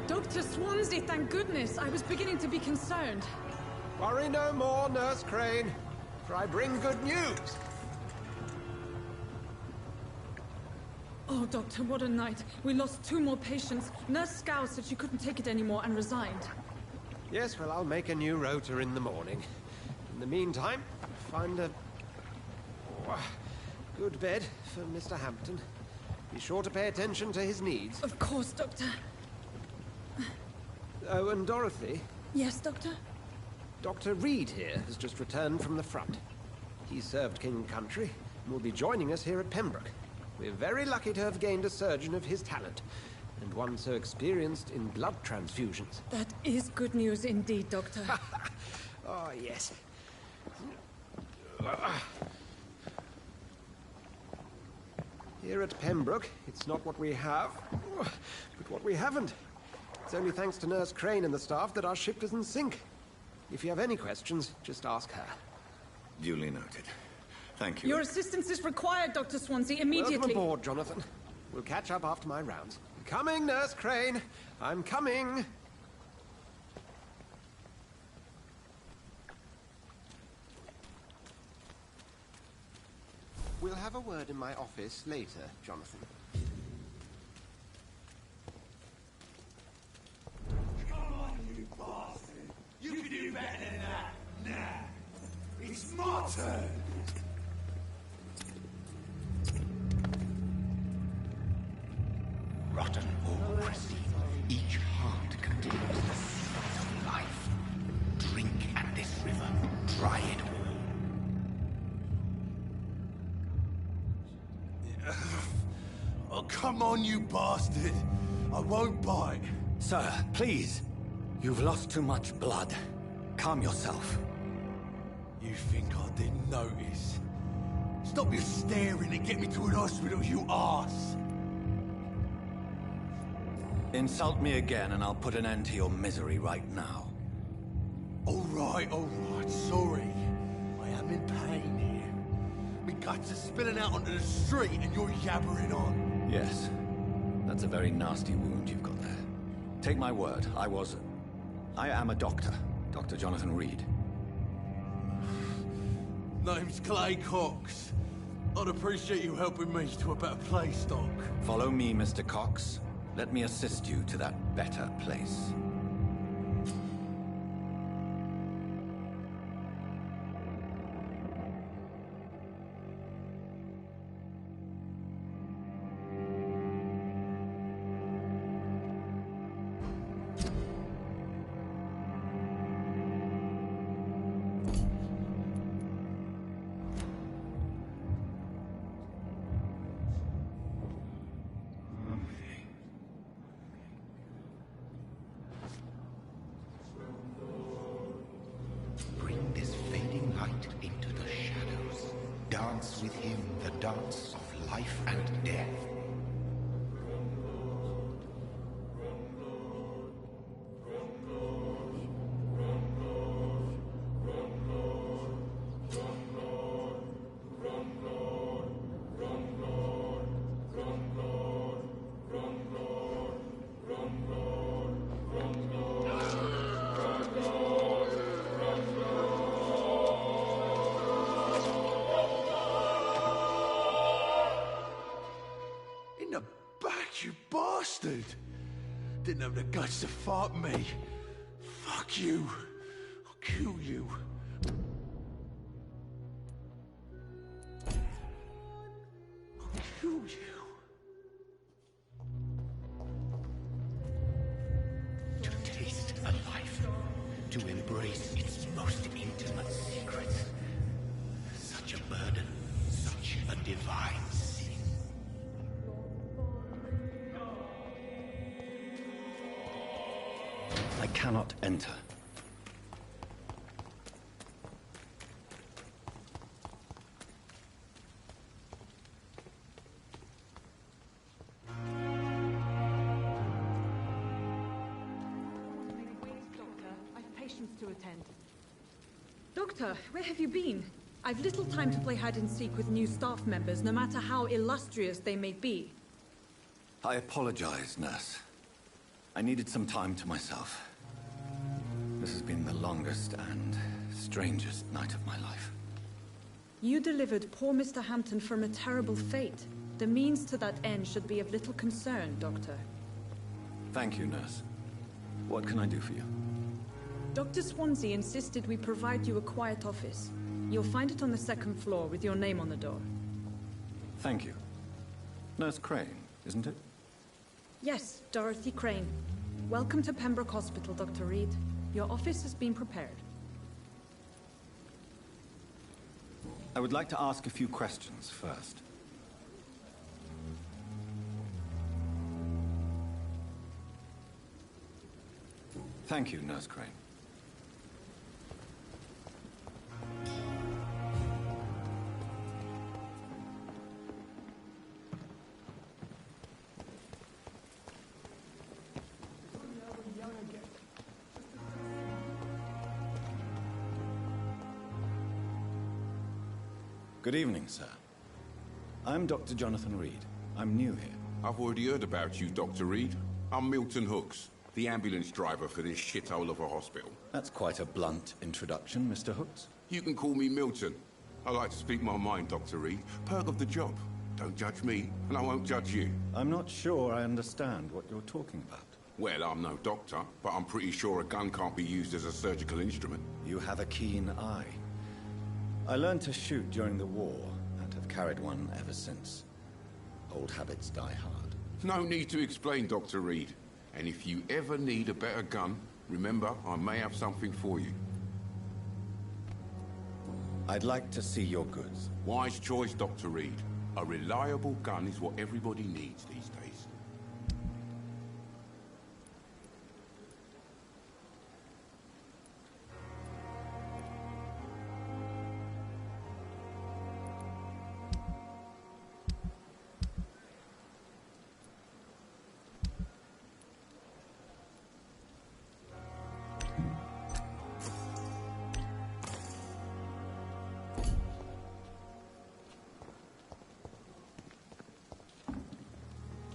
Dr. Swansea, thank goodness. I was beginning to be concerned. Worry no more, Nurse Crane, for I bring good news. Oh, Doctor, what a night. We lost 2 more patients. Nurse Scow said she couldn't take it anymore and resigned. Yes, well, I'll make a new rota in the morning. In the meantime, find a good bed for Mr. Hampton. Be sure to pay attention to his needs. Of course, Doctor. Oh, and Dorothy? Yes, Doctor? Dr. Reed here has just returned from the front. He served King and Country and will be joining us here at Pembroke. We're very lucky to have gained a surgeon of his talent, and one so experienced in blood transfusions. That is good news indeed, Doctor. Oh, yes. Here at Pembroke, it's not what we have, but what we haven't. It's only thanks to Nurse Crane and the staff that our ship doesn't sink. If you have any questions, just ask her. Duly noted. Thank you. Your assistance is required, Dr. Swansea, immediately. Welcome aboard, Jonathan. We'll catch up after my rounds. Coming, Nurse Crane. I'm coming. We'll have a word in my office later, Jonathan. Come on, you bastard! You can do better than that! Nah! It's my turn! Rotten or crusty, each heart contains the secret of life. Drink at this river, try it all. Oh, come on, you bastard! I won't bite. Sir, please. You've lost too much blood. Calm yourself. You think I didn't notice? Stop your staring and get me to an hospital, you arse! Insult me again and I'll put an end to your misery right now. Alright, sorry. I am in pain here. My guts are spilling out onto the street and you're yabbering on. Yes. That's a very nasty wound you've got there. Take my word, I am a doctor. Dr. Jonathan Reed. Name's Clay Cox. I'd appreciate you helping me to a better place, Doc. Follow me, Mr. Cox. Let me assist you to that better place. dance of life and death. Didn't have the guts to fight me. Fuck you. I'll kill you. I'll kill you. To taste a life, to embrace its most intimate secrets. Such a burden, such a divine sin. I cannot enter. I've patients to attend. Doctor, where have you been? I've little time to play hide and seek with new staff members, no matter how illustrious they may be. I apologize, nurse. I needed some time to myself. This has been the longest and strangest night of my life. You delivered poor Mr. Hampton from a terrible fate. The means to that end should be of little concern, Doctor. Thank you, nurse. What can I do for you? Dr. Swansea insisted we provide you a quiet office. You'll find it on the second floor with your name on the door. Thank you. Nurse Crane, isn't it? Yes, Dorothy Crane. Welcome to Pembroke Hospital, Dr. Reed. Your office has been prepared. I would like to ask a few questions first. Thank you, Nurse Crane. Good evening, sir. I'm Dr. Jonathan Reed. I'm new here. I've already heard about you, Dr. Reed. I'm Milton Hooks, the ambulance driver for this shithole of a hospital. That's quite a blunt introduction, Mr. Hooks. You can call me Milton. I like to speak my mind, Dr. Reed. Perk of the job. Don't judge me, and I won't judge you. I'm not sure I understand what you're talking about. Well, I'm no doctor, but I'm pretty sure a gun can't be used as a surgical instrument. You have a keen eye. I learned to shoot during the war, and have carried one ever since. Old habits die hard. No need to explain, Dr. Reed. And if you ever need a better gun, remember, I may have something for you. I'd like to see your goods. Wise choice, Dr. Reed. A reliable gun is what everybody needs these days.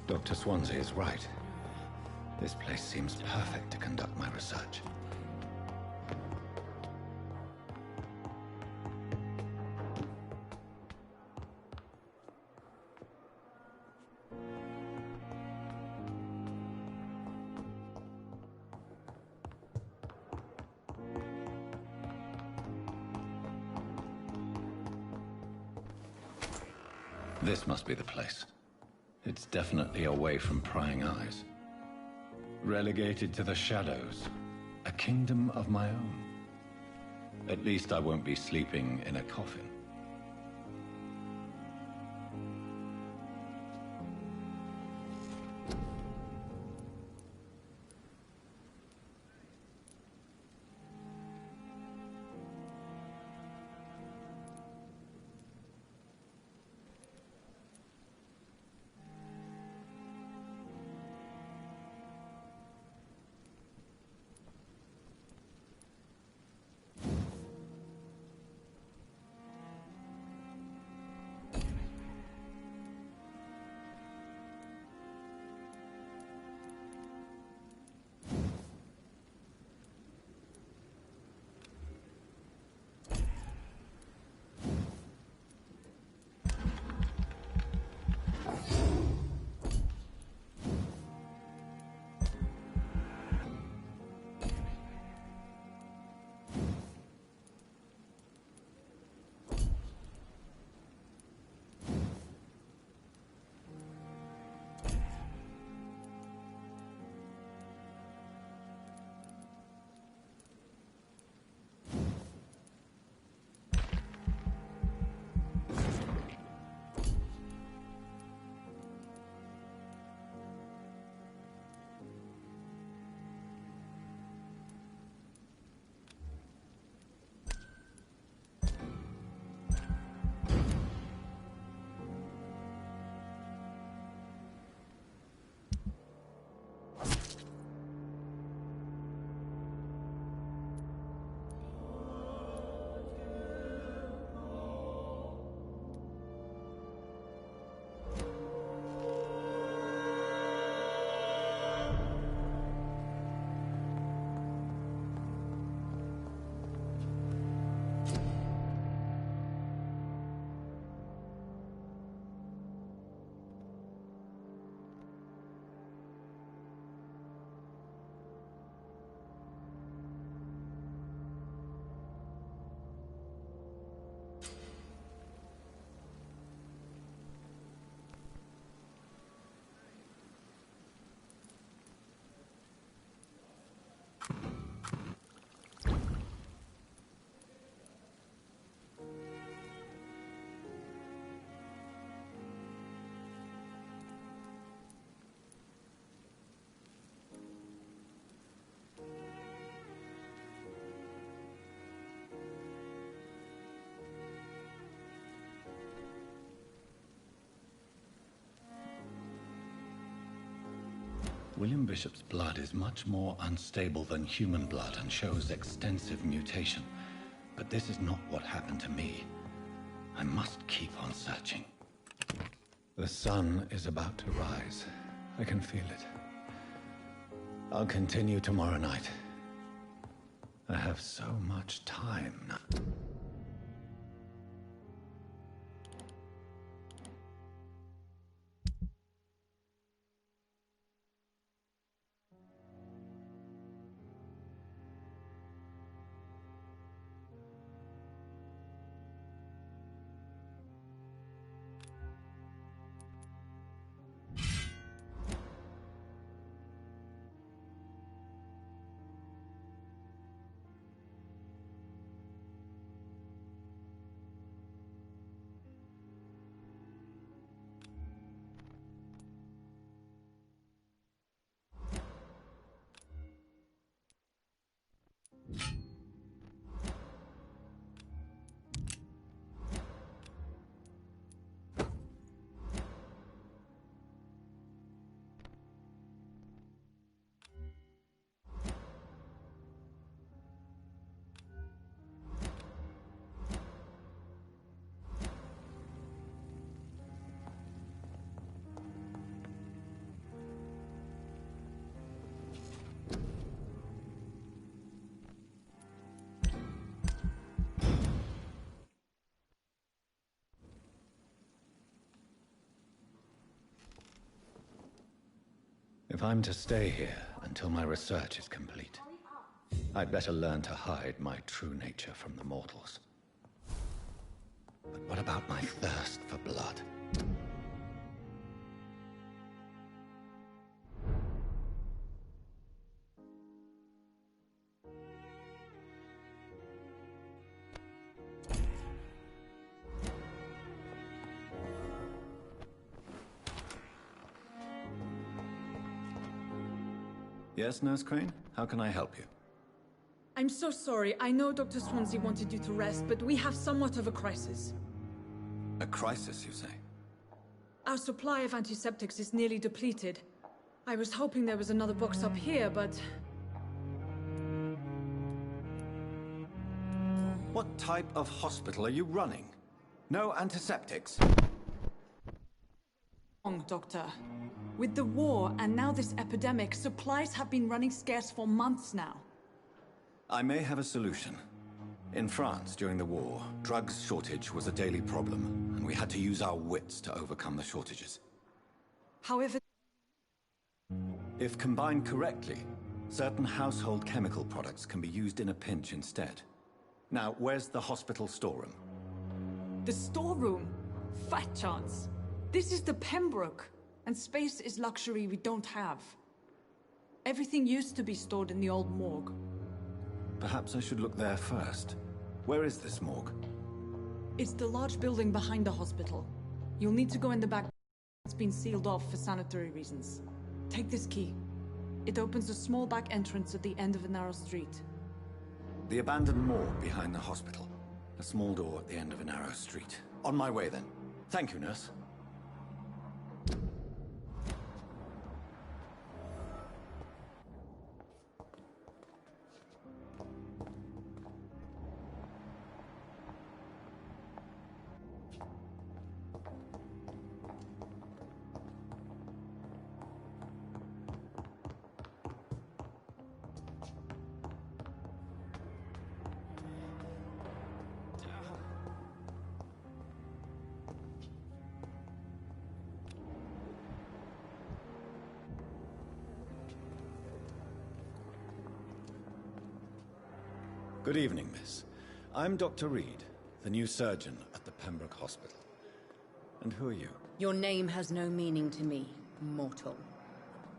Dr. Swansea is right. This place seems perfect to conduct my research. This must be the place. It's definitely away from prying eyes. Relegated to the shadows. A kingdom of my own. At least I won't be sleeping in a coffin. William Bishop's blood is much more unstable than human blood and shows extensive mutation. But this is not what happened to me. I must keep on searching. The sun is about to rise. I can feel it. I'll continue tomorrow night. I have so much time now. If I'm to stay here until my research is complete, I'd better learn to hide my true nature from the mortals. But what about my thirst for blood? Yes, Nurse Crane? How can I help you? I'm so sorry. I know Dr. Swansea wanted you to rest, but we have somewhat of a crisis. A crisis, you say? Our supply of antiseptics is nearly depleted. I was hoping there was another box up here, but... What type of hospital are you running? No antiseptics? Wrong, Doctor. With the war and now this epidemic, supplies have been running scarce for months now. I may have a solution. In France, during the war, drugs shortage was a daily problem, and we had to use our wits to overcome the shortages. However... If combined correctly, certain household chemical products can be used in a pinch instead. Now, where's the hospital storeroom? The storeroom? Fat chance. This is the Pembroke, and space is luxury we don't have. Everything used to be stored in the old morgue. Perhaps I should look there first. Where is this morgue? It's the large building behind the hospital. You'll need to go in the back. It's been sealed off for sanitary reasons. Take this key. It opens a small back entrance at the end of a narrow street. The abandoned morgue behind the hospital. A small door at the end of a narrow street. On my way then. Thank you, nurse. Good evening, miss. I'm Dr. Reed, the new surgeon at the Pembroke Hospital. And who are you? Your name has no meaning to me, mortal.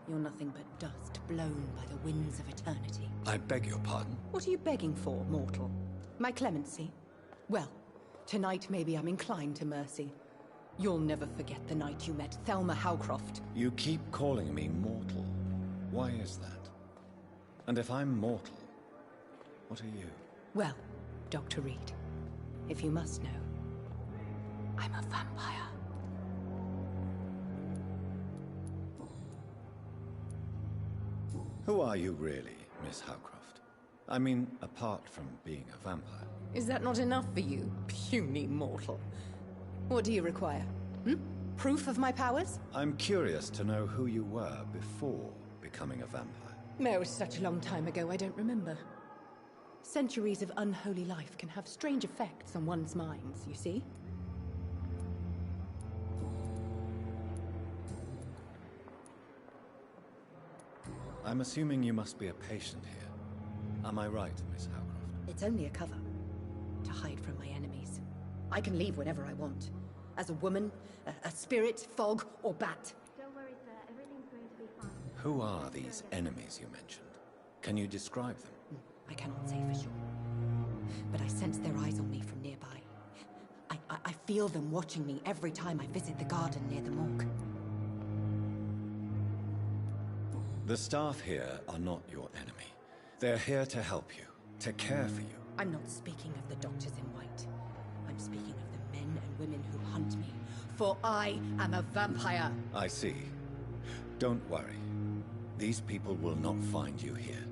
You're nothing but dust blown by the winds of eternity. I beg your pardon? What are you begging for, mortal? My clemency? Well, tonight maybe I'm inclined to mercy. You'll never forget the night you met Thelma Howcroft. You keep calling me mortal. Why is that? And if I'm mortal, what are you? Well, Dr. Reed, if you must know, I'm a vampire. Who are you really, Miss Howcroft? I mean, apart from being a vampire. Is that not enough for you, puny mortal? What do you require? Proof of my powers? I'm curious to know who you were before becoming a vampire. It was such a long time ago, I don't remember. Centuries of unholy life can have strange effects on one's minds, you see? I'm assuming you must be a patient here. Am I right, Miss Howcroft? It's only a cover. To hide from my enemies. I can leave whenever I want. As a woman, a spirit, fog, or bat. Don't worry, sir. Everything's going to be fine. Who are these enemies you mentioned? Can you describe them? I cannot say for sure. But I sense their eyes on me from nearby. I feel them watching me every time I visit the garden near the morgue. The staff here are not your enemy. They're here to help you, to care for you. I'm not speaking of the doctors in white. I'm speaking of the men and women who hunt me. For I am a vampire. I see. Don't worry. These people will not find you here.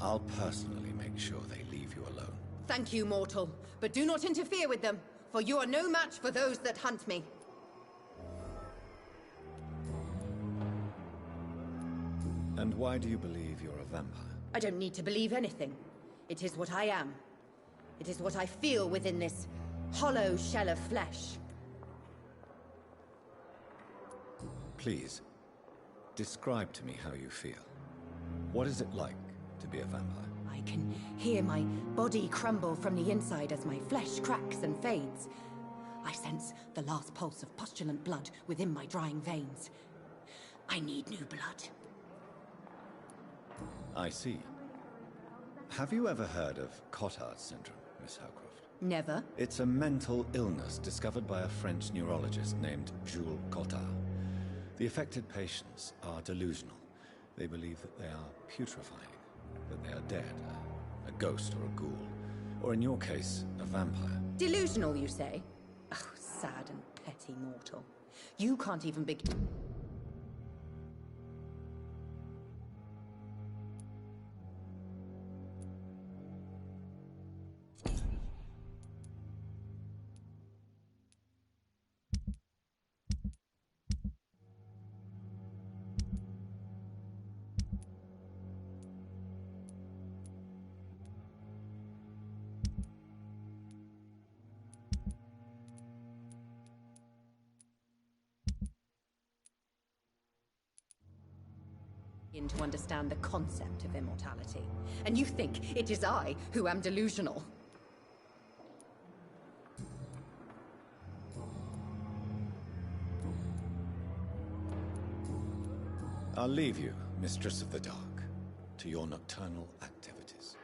I'll personally make sure they leave you alone. Thank you, mortal. But do not interfere with them, for you are no match for those that hunt me. And why do you believe you're a vampire? I don't need to believe anything. It is what I am. It is what I feel within this hollow shell of flesh. Please, describe to me how you feel. What is it like to be a vampire? I can hear my body crumble from the inside as my flesh cracks and fades. I sense the last pulse of postulant blood within my drying veins. I need new blood. I see. Have you ever heard of Cotard syndrome, Miss Howcroft? Never. It's a mental illness discovered by a French neurologist named Jules Cotard. The affected patients are delusional. They believe that they are putrefying, that they are dead, a ghost or a ghoul, or in your case, a vampire. Delusional, you say? Oh, sad and petty mortal. You can't even begin. To understand the concept of immortality. And you think it is I who am delusional. I'll leave you, Mistress of the Dark, to your nocturnal activities.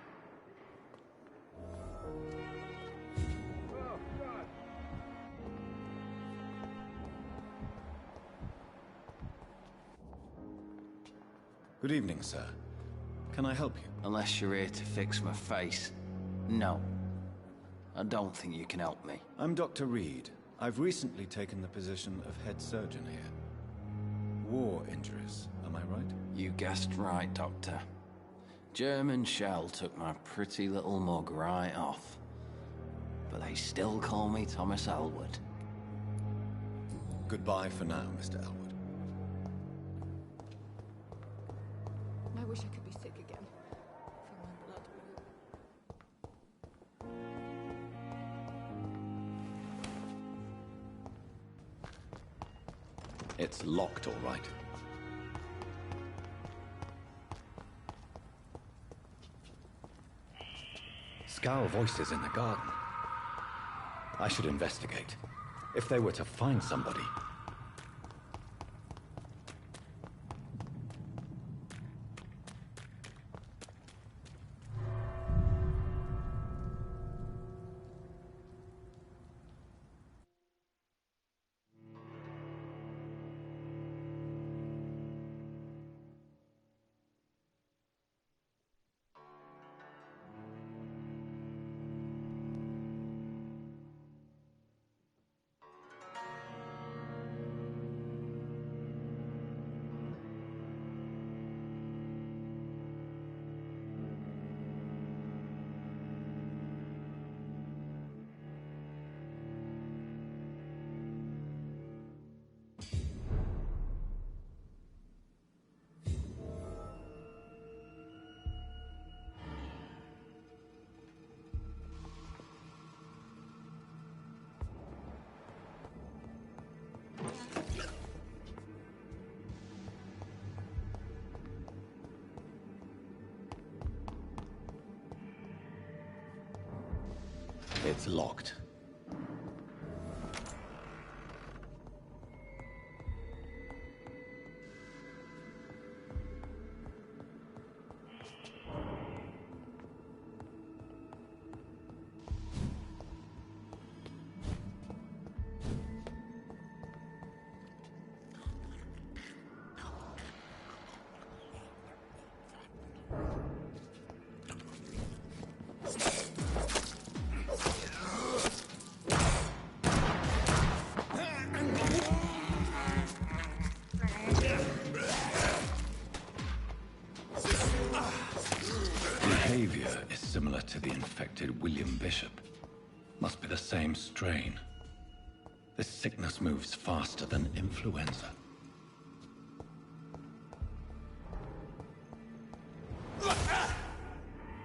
Good evening, sir. Can I help you? Unless you're here to fix my face. No. I don't think you can help me. I'm Dr. Reed. I've recently taken the position of head surgeon here. War injuries, am I right? You guessed right, Doctor. German shell took my pretty little mug right off. But they still call me Thomas Elwood. Goodbye for now, Mr. Elwood. I wish I could be sick again. Feel my blood. It's locked, all right. Scowl voices in the garden. I should investigate. If they were to find somebody. It's locked. Behavior is similar to the infected William Bishop. Must be the same strain. This sickness moves faster than influenza.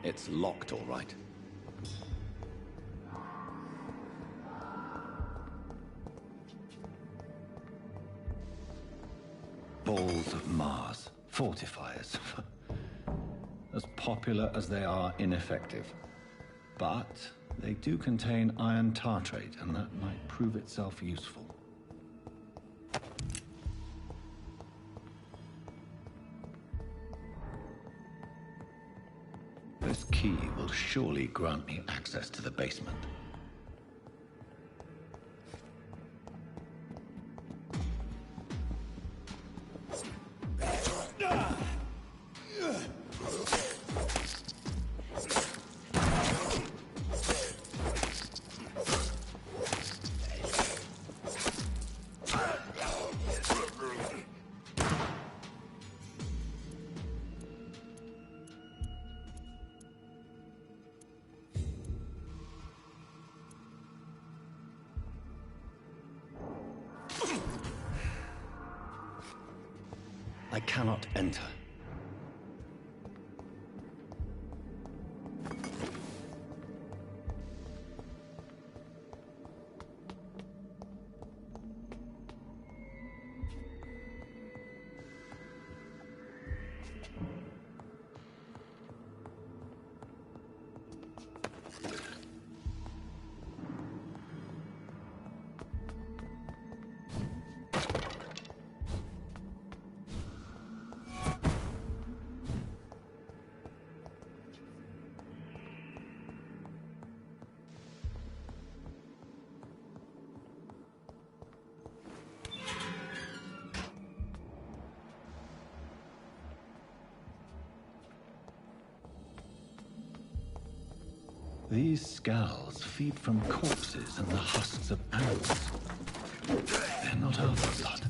It's locked, all right. Balls of Mars, fortifiers. As popular as they are ineffective. But they do contain iron tartrate, and that might prove itself useful. This key will surely grant me access to the basement. I cannot enter. These skulls feed from corpses and the husks of animals. They're not our blood.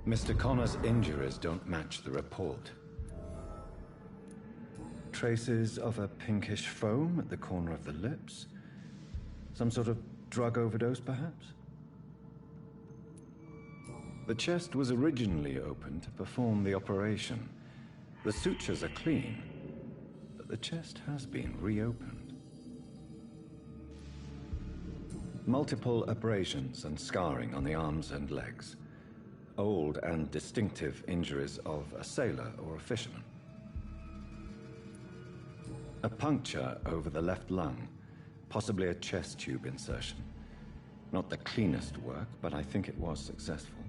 Mr. Connor's injuries don't match the report. Traces of a pinkish foam at the corner of the lips. Some sort of drug overdose, perhaps? The chest was originally open to perform the operation. The sutures are clean, but the chest has been reopened. Multiple abrasions and scarring on the arms and legs. Old and distinctive injuries of a sailor or a fisherman. A puncture over the left lung, possibly a chest tube insertion. Not the cleanest work, but I think it was successful.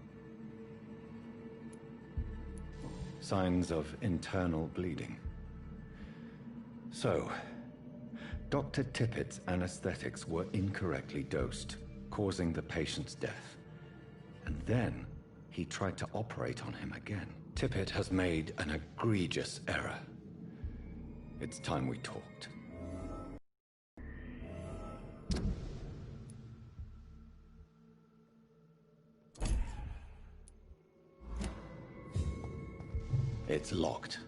Signs of internal bleeding. So, Dr. Tippett's anesthetics were incorrectly dosed, causing the patient's death. And then he tried to operate on him again. Tippett has made an egregious error. It's time we talked. It's locked.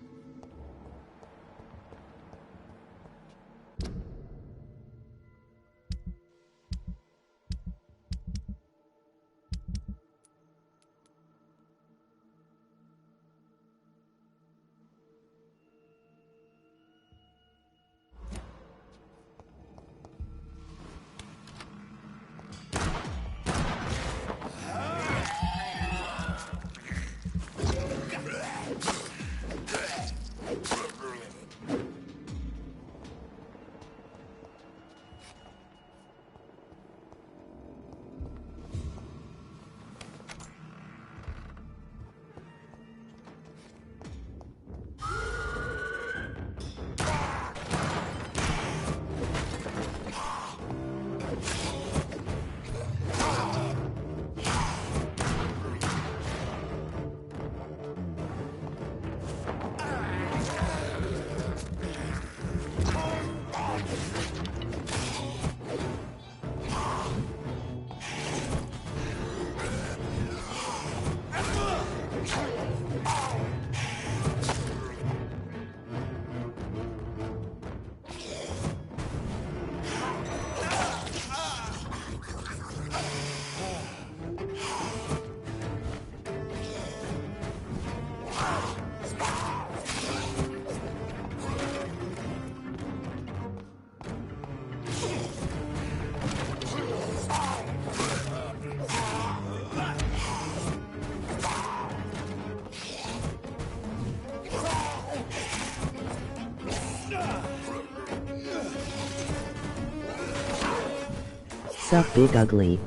Sup, Big Ugly?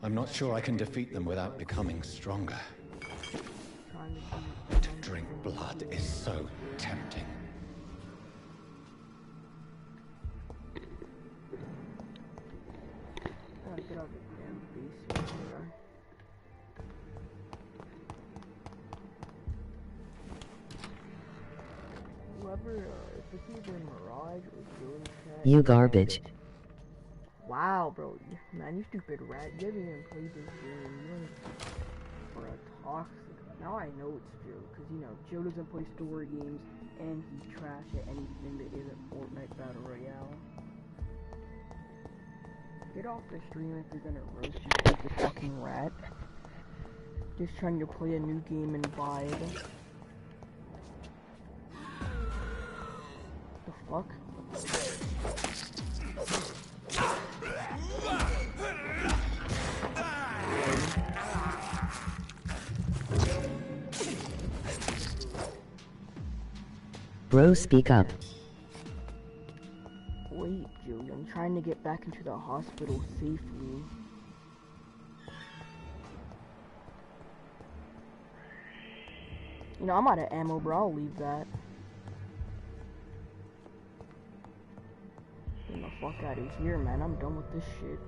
I'm not sure I can defeat them without becoming stronger. To drink blood is so tempting. Get out of the damn base here. Whoever, if it's either Mirage or Doom Chat. You garbage. Wow, bro. Man, you stupid rat. You haven't even played this game. You're a toxic. Now I know it's Joe, because, you know, Joe doesn't play story games, and he's trash at anything that isn't Fortnite Battle Royale. Get off the stream if you're gonna roast, you stupid fucking rat. Just trying to play a new game and vibe. The fuck? Bro, speak up. Wait, Joey, I'm trying to get back into the hospital safely. You know, I'm out of ammo, bro. I'll leave that. Get the fuck out of here, man. I'm done with this shit.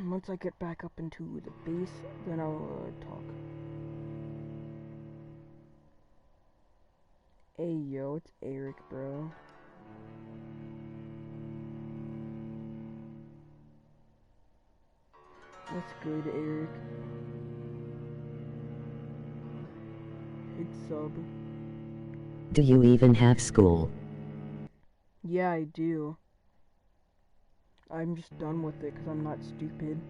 Once I get back up into the base, then I'll talk. Hey, yo, it's Eric, bro. What's good, Eric? It's sub. Do you even have school? Yeah, I do. I'm just done with it because I'm not stupid.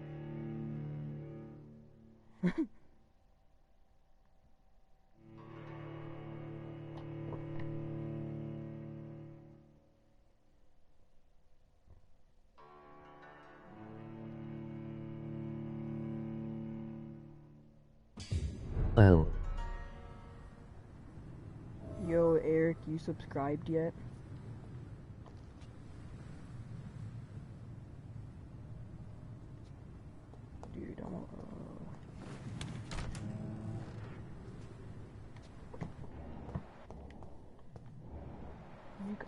Oh. Yo, Eric, you subscribed yet? Dude, I don't... There you go.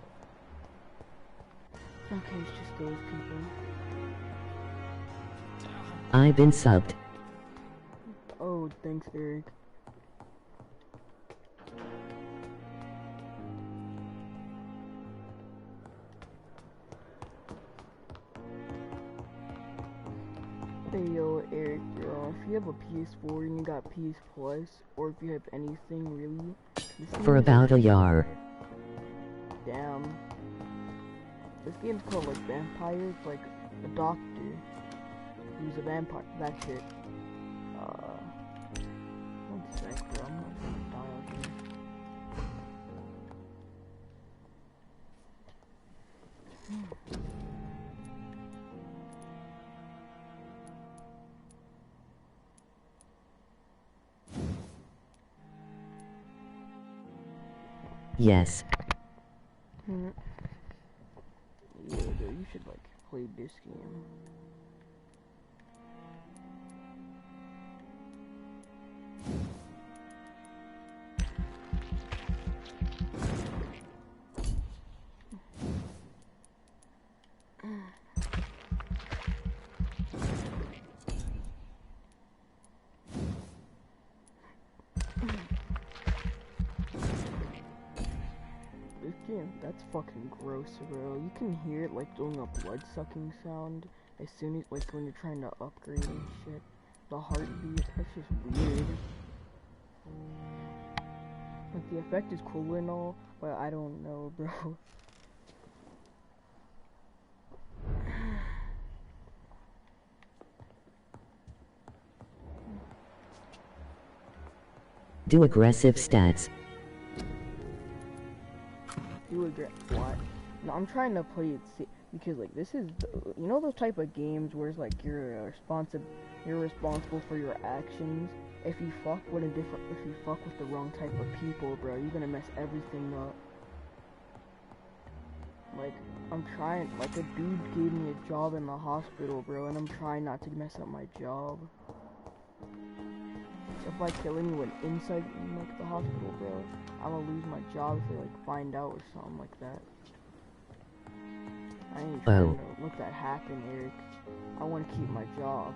Okay, it's just those people. I've been subbed. Oh, thanks, Eric. Hey, yo, Eric, if you have a PS4 and you got PS Plus, or if you have anything really... For about a year. Damn. This game's called, like, Vampire. It's like a doctor who's a vampire. That's it. One sec, bro. I'm not gonna dial here. Yes. Yeah, dude, you should, like, play this game. This game, that's fucking gross, bro. You can hear it, like, doing a blood-sucking sound as soon as, like, when you're trying to upgrade and shit. The heartbeat, that's just weird. Like, the effect is cool and all, but I don't know, bro. Do aggressive stats. What? No, I'm trying to play it because, like, this is, you know, those type of games where it's like you're responsible for your actions. If you fuck with the wrong type of people, bro, you're gonna mess everything up. Like, I'm trying, like, a dude gave me a job in the hospital, bro, and I'm trying not to mess up my job. If I kill anyone inside, like, the hospital, bro, I'm gonna lose my job if they, like, find out or something like that. I ain't trying to let that happen, Eric. I want to keep my job.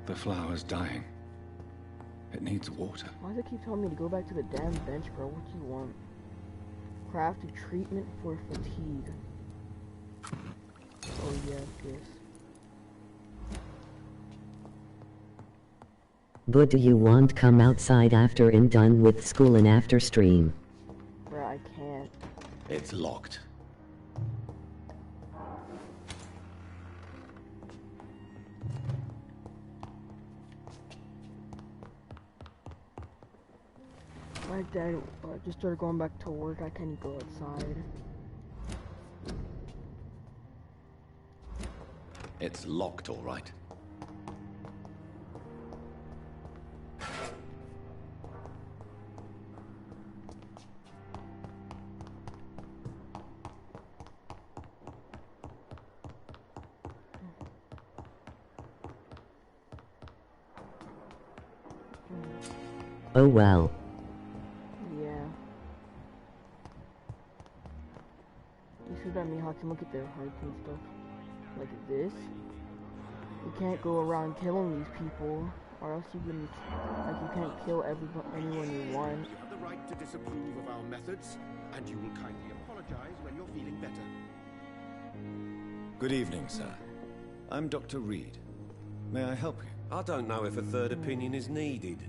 The flower's dying. It needs water. Why does it keep telling me to go back to the damn bench, bro? What do you want? Craft a treatment for fatigue. Oh yeah, this. But do you want come outside after and done with school and after stream? Bro, I can't. It's locked. My dad just started going back to work. I can't go outside. It's locked, all right. Oh well. Yeah. You see what I mean? How can look at their hearts and stuff like this? You can't go around killing these people, or else you can, like, you can't kill anyone you want. You have the right to disapprove of our methods, and you will kindly apologize when you're feeling better. Good evening, sir. I'm Dr. Reed. May I help you? I don't know if a third opinion is needed.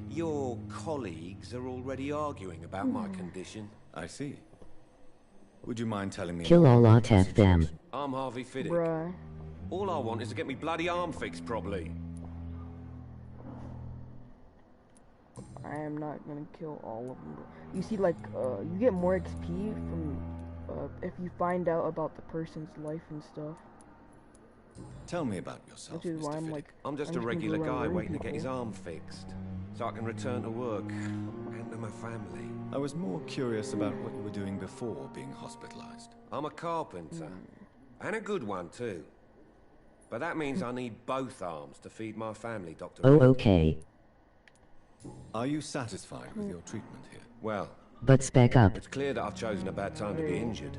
Your colleagues are already arguing about my condition. I see. Would you mind telling me? Kill all Otef them. I'm Harvey Fiddick. Bruh. All I want is to get me bloody arm fixed properly. I am not gonna kill all of them. You see, like, you get more XP from, if you find out about the person's life and stuff. Tell me about yourself, Which is why I'm like, I'm just a regular guy waiting to get his arm fixed, so I can return to work and to my family. I was more curious about what you were doing before being hospitalized. I'm a carpenter, and a good one too. But that means I need both arms to feed my family, Dr. Oh, Reed. okay. Are you satisfied with your treatment here? Well, But spec up. it's clear that I've chosen a bad time to be injured.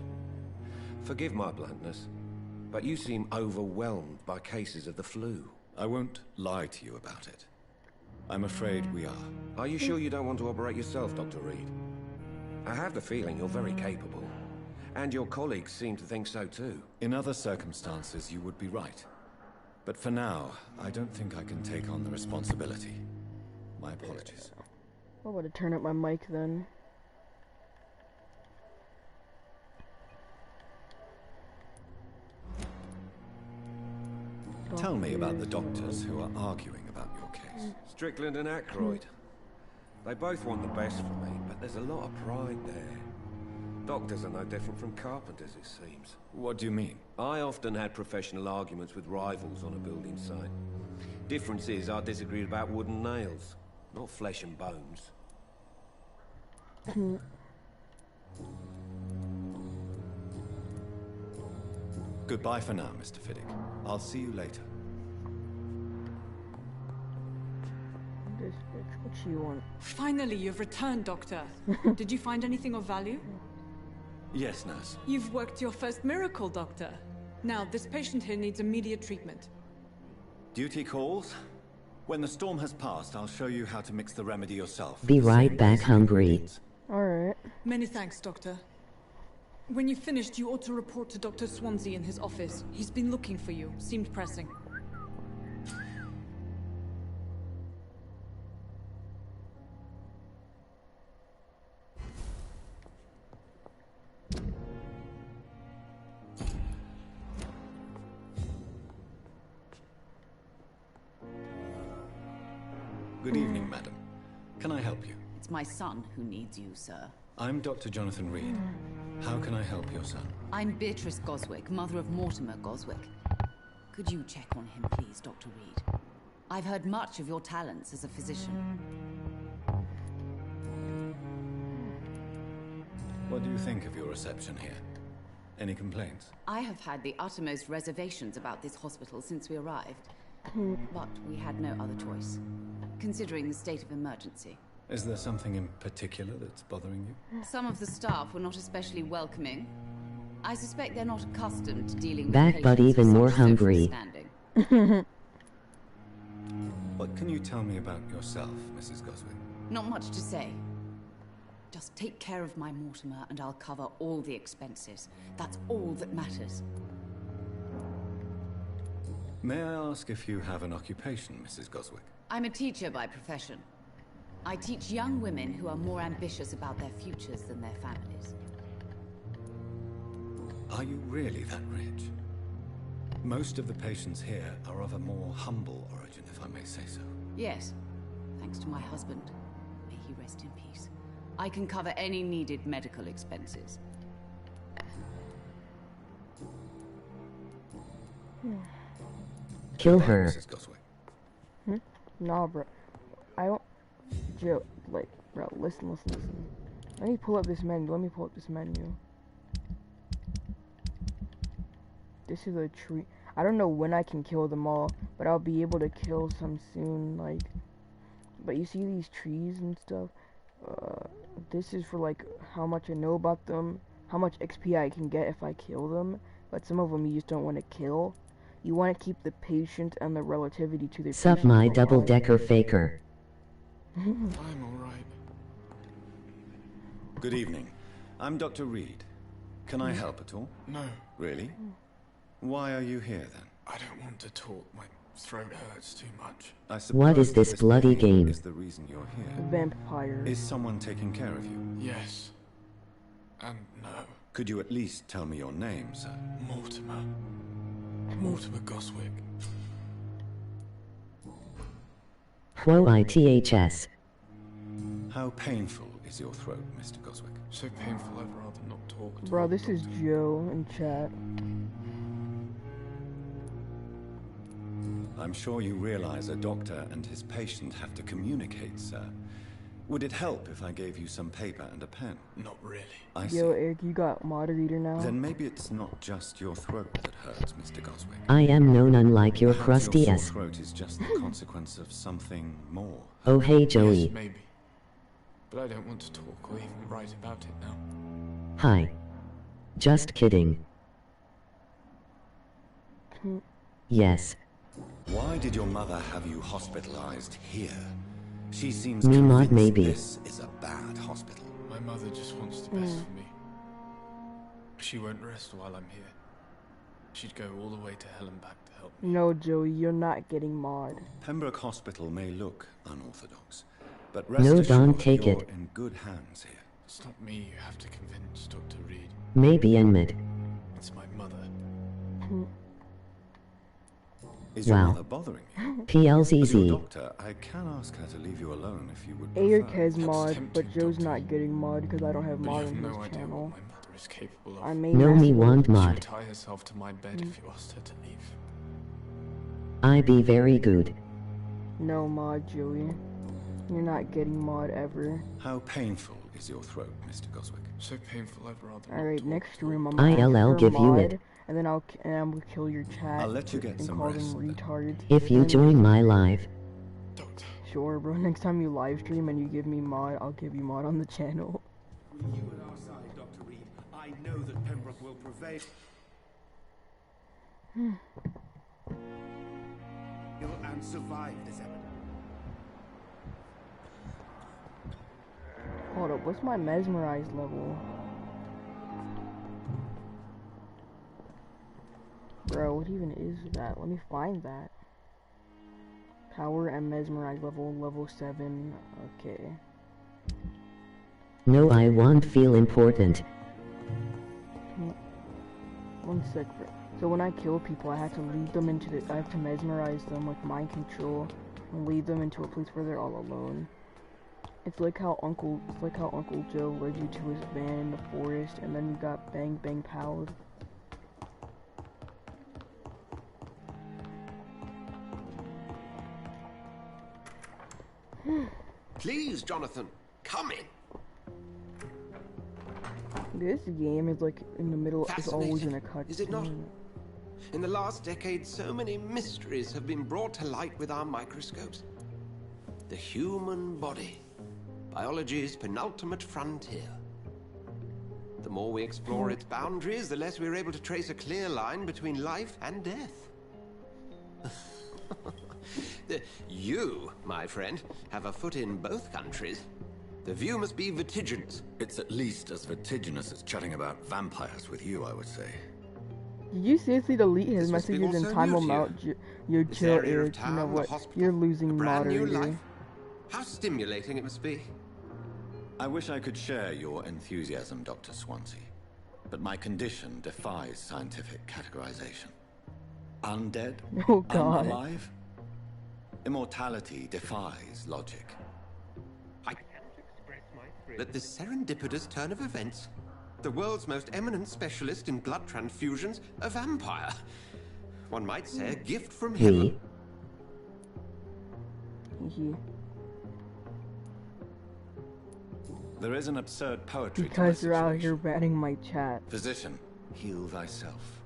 Forgive my bluntness, but you seem overwhelmed by cases of the flu. I won't lie to you about it. I'm afraid we are. Are you sure you don't want to operate yourself, Dr. Reed? I have the feeling you're very capable. And your colleagues seem to think so too. In other circumstances, you would be right. But for now, I don't think I can take on the responsibility. My apologies. I would have turned up my mic then. Tell me about the doctors who are arguing about your case. Strickland and Aykroyd. They both want the best for me, but there's a lot of pride there. Doctors are no different from carpenters, it seems. What do you mean? I often had professional arguments with rivals on a building site. Difference is, I disagreed about wooden nails, not flesh and bones. Goodbye for now, Mr. Fiddick. I'll see you later. This bitch, what she want? Finally, you've returned, Doctor. Did you find anything of value? Yes, nurse. You've worked your first miracle, Doctor. Now, this patient here needs immediate treatment. Duty calls. When the storm has passed, I'll show you how to mix the remedy yourself. Be right back, hungry. Alright. Many thanks, Doctor. When you've finished, you ought to report to Dr. Swansea in his office. He's been looking for you. Seemed pressing. Good evening, madam. Can I help you? It's my son who needs you, sir. I'm Dr. Jonathan Reed. How can I help your son? I'm Beatrice Goswick, mother of Mortimer Goswick. Could you check on him, please, Dr. Reed? I've heard much of your talents as a physician. What do you think of your reception here? Any complaints? I have had the uttermost reservations about this hospital since we arrived. But we had no other choice, considering the state of emergency. Is there something in particular that's bothering you? Some of the staff were not especially welcoming. I suspect they're not accustomed to dealing with Back but patients even of more such social hungry. standing. What can you tell me about yourself, Mrs. Goswick? Not much to say. Just take care of my Mortimer and I'll cover all the expenses. That's all that matters. May I ask if you have an occupation, Mrs. Goswick? I'm a teacher by profession. I teach young women who are more ambitious about their futures than their families. Are you really that rich? Most of the patients here are of a more humble origin, if I may say so. Yes, thanks to my husband. May he rest in peace. I can cover any needed medical expenses. Kill her. Mrs. Goswick. Nah, bro. I don't... Joe, like, bro, listen. Let me pull up this menu. This is a tree. I don't know when I can kill them all, but I'll be able to kill some soon, like... But you see these trees and stuff? This is for, like, how much I know about them, how much XP I can get if I kill them, but some of them you just don't want to kill. You want to keep the patient and the relativity to their Sup my double-decker faker. I'm alright. Good evening. I'm Dr. Reed. Can I help at all? No. Really? Why are you here then? I don't want to talk. My throat hurts too much. I suppose What is this bloody game? Is the reason you're here? Vampire. Is someone taking care of you? Yes. And no. Could you at least tell me your name, sir? Mortimer. Mortimer Goswick. Whoa-I-THS. How painful is your throat, Mr. Goswick? So painful I'd rather not talk. Bro, this is Joe in chat. I'm sure you realize a doctor and his patient have to communicate, sir. Would it help if I gave you some paper and a pen? Not really. I see. Yo, Eric, you got moderator now? Then maybe it's not just your throat that hurts, Mr. Goswick. I am known unlike your Perhaps crusty your ass. sore throat is just the consequence of something more. Oh hey Joey. Yes, maybe. But I don't want to talk or even write about it now. Hi. Just kidding. Yes. Why did your mother have you hospitalized here? She seems Me mod convinced maybe. this is a bad hospital. My mother just wants the best for me. She won't rest while I'm here. She'd go all the way to hell and back to help me. No, Joey, you're not getting mod. Pembroke Hospital may look unorthodox, but rest No, assured don't take you're it. in good hands here. It's not me you have to convince, Dr. Reed. Maybe in mid. It's my mother. Is your Wow. mother bothering you? PL's As your easy. doctor, I can ask her to leave you alone if you would Eric prefer. has mod, but Joe's not getting mod because I don't have But mod you have on no this idea channel. what my mother is capable of. I may No me mess want She would mod. tie herself to my bed if you asked her to leave. I be very good. No mod, Joey. You're not getting mod ever. How painful is your throat, Mr. Goswick? So painful I'd rather Alright, not talk. next room I'm gonna ILL ask for give you mod, it. and then I'm gonna kill your chat. I'll let you get and some call rest, them retards. If you and- join my live. Sure, bro. Next time you live stream and you give me mod, I'll give you mod on the channel. With you at our side, Dr. Reed, I know that Pembroke will prevail. And survive this epidemic. Hold up, what's my mesmerized level? Bro, what even is that? Let me find that. Power and mesmerized level 7. Okay. No, I won't feel important. One sec, bro. So when I kill people, I have to lead them into the. I have to mesmerize them with mind control and lead them into a place where they're all alone. It's like how Uncle Joe led you to his van in the forest, and then you got bang bang powed. Please, Jonathan, come in. This game is like in the middle. It's always in a cutscene. Is it not? In the last decade, so many mysteries have been brought to light with our microscopes. The human body, biology's penultimate frontier. The more we explore its boundaries, the less we're able to trace a clear line between life and death. You, my friend, have a foot in both countries. The view must be vertiginous. It's at least as vertiginous as chatting about vampires with you, I would say. Did you seriously delete his This must be messages and also time new them to you. out? You This chill, area of Eric. You know town, the what? hospital, You're losing brand new moderator. life. How stimulating it must be. I wish I could share your enthusiasm, Dr. Swansea, but my condition defies scientific categorization. Undead? Oh, God. Unalive? Immortality defies logic. I cannot express my At this serendipitous turn of events, the world's most eminent specialist in blood transfusions, a vampire. One might say a gift from heaven. There is an absurd poetry to Because this you're out situation. here banning my chat. Physician, heal thyself.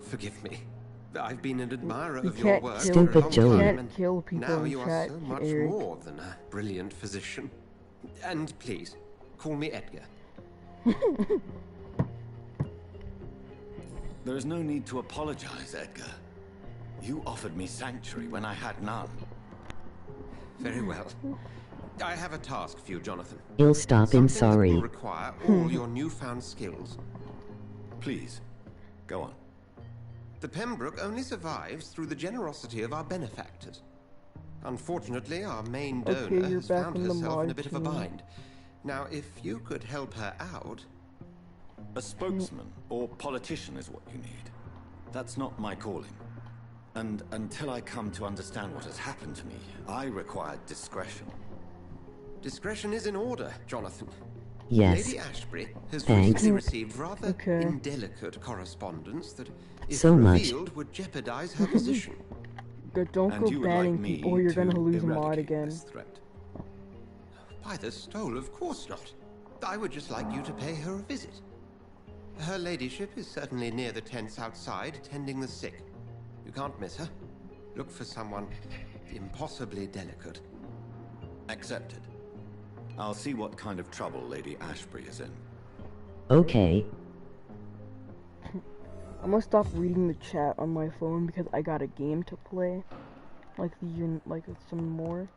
Forgive me. I've been an admirer You of your can't work kill- for a Stupid long Joey. time, Can't kill people now in you are chat, so much Eric. more than a brilliant physician. And please, call me Edgar. There is no need to apologize, Edgar. You offered me sanctuary when I had none. Very well. I have a task for you, Jonathan. He'll stop him, Something that sorry. will require all your newfound skills. Please, go on. The Pembroke only survives through the generosity of our benefactors. Unfortunately, our main donor Okay, you're has back found in the herself in a mod bit of a team. bind. Now, if you could help her out... A spokesman or politician is what you need. That's not my calling. And until I come to understand what has happened to me, I require discretion. Discretion is in order, Jonathan. Yes. Lady Ashbury has Thanks. recently received rather Okay. indelicate correspondence that, if So much. revealed, would jeopardize her position. Good, don't And go you would banning like me people or you're gonna to lose a mod eradicate again. this threat. By the stole, of course not. I would just like you to pay her a visit. Her ladyship is certainly near the tents outside, tending the sick. You can't miss her. Look for someone impossibly delicate. Accepted. I'll see what kind of trouble Lady Ashbury is in. Okay. I'm gonna stop reading the chat on my phone because I got a game to play. Like some more.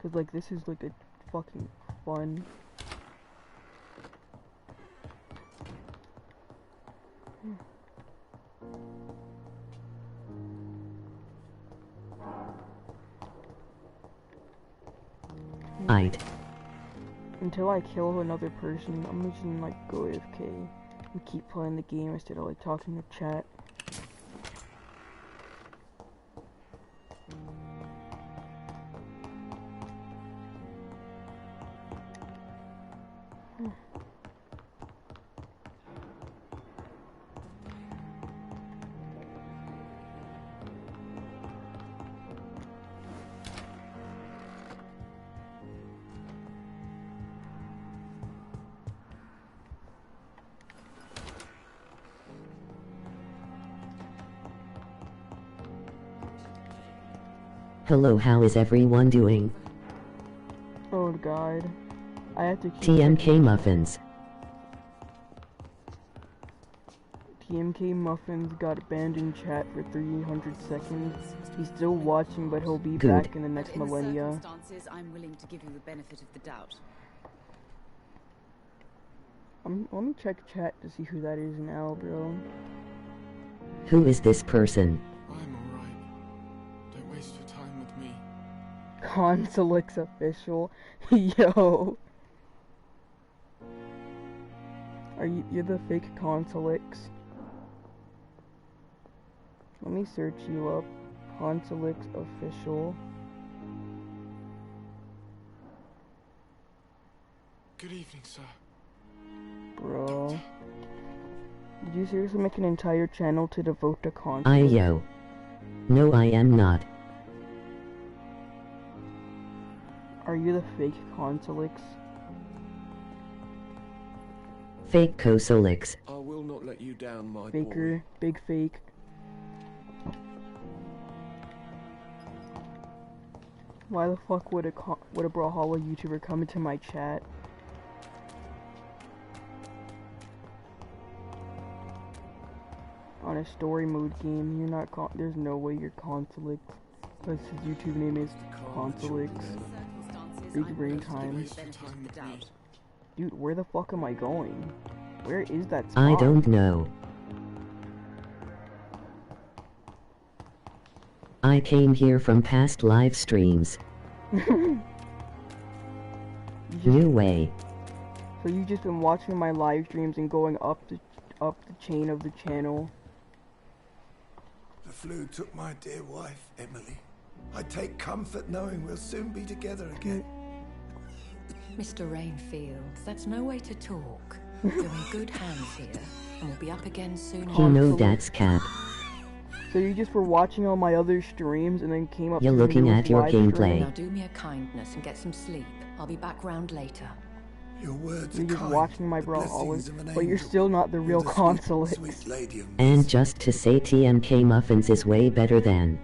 Cause like this is like a fucking fun. I'd. Until I kill another person, I'm just gonna like go AFK and keep playing the game instead of like talking to chat. Hello, how is everyone doing? Oh god. I have to keep TMK Muffins. TMK Muffins got banned in chat for 300 seconds. He's still watching, but he'll be Good. back in the next But in millennia. circumstances, I'm willing to give you the benefit of the doubt. Let me check chat to see who that is now, bro. Who is this person? I'm alright. Don't waste your time with me. Consulix official. Yo. You're the fake Consulix? Let me search you up. Consulix official. Good evening, sir. Bro. Did you seriously make an entire channel to devote to Consulix? Yo. No, I am not. Are you the fake Consulix? Fake Cosolix. I will not let you down, my Faker. boy. Big fake. Why the fuck would a Brawlhalla YouTuber come into my chat? On a story mode game, you're not there's no way you're Consulix. Because his YouTube name is Consulix. Big brain time. Dude, where the fuck am I going? Where is that spot? I don't know. I came here from past live streams. New way. So you just been watching my live streams and going up the chain of the channel. The flu took my dear wife, Emily. I take comfort knowing we'll soon be together again. Mr. Rainfield, that's no way to talk. You're in good hands here, and we'll be up again soon. You know that's cap. So you just were watching all my other streams and then came up You're to looking at your gameplay. Now do me a kindness and get some sleep. I'll be back round later. Your words You're are just kind, watching my the brawlers, blessings of an but you're angel. still not the real You're consulate. sweet lady of And just to say TMK Muffins is way better than.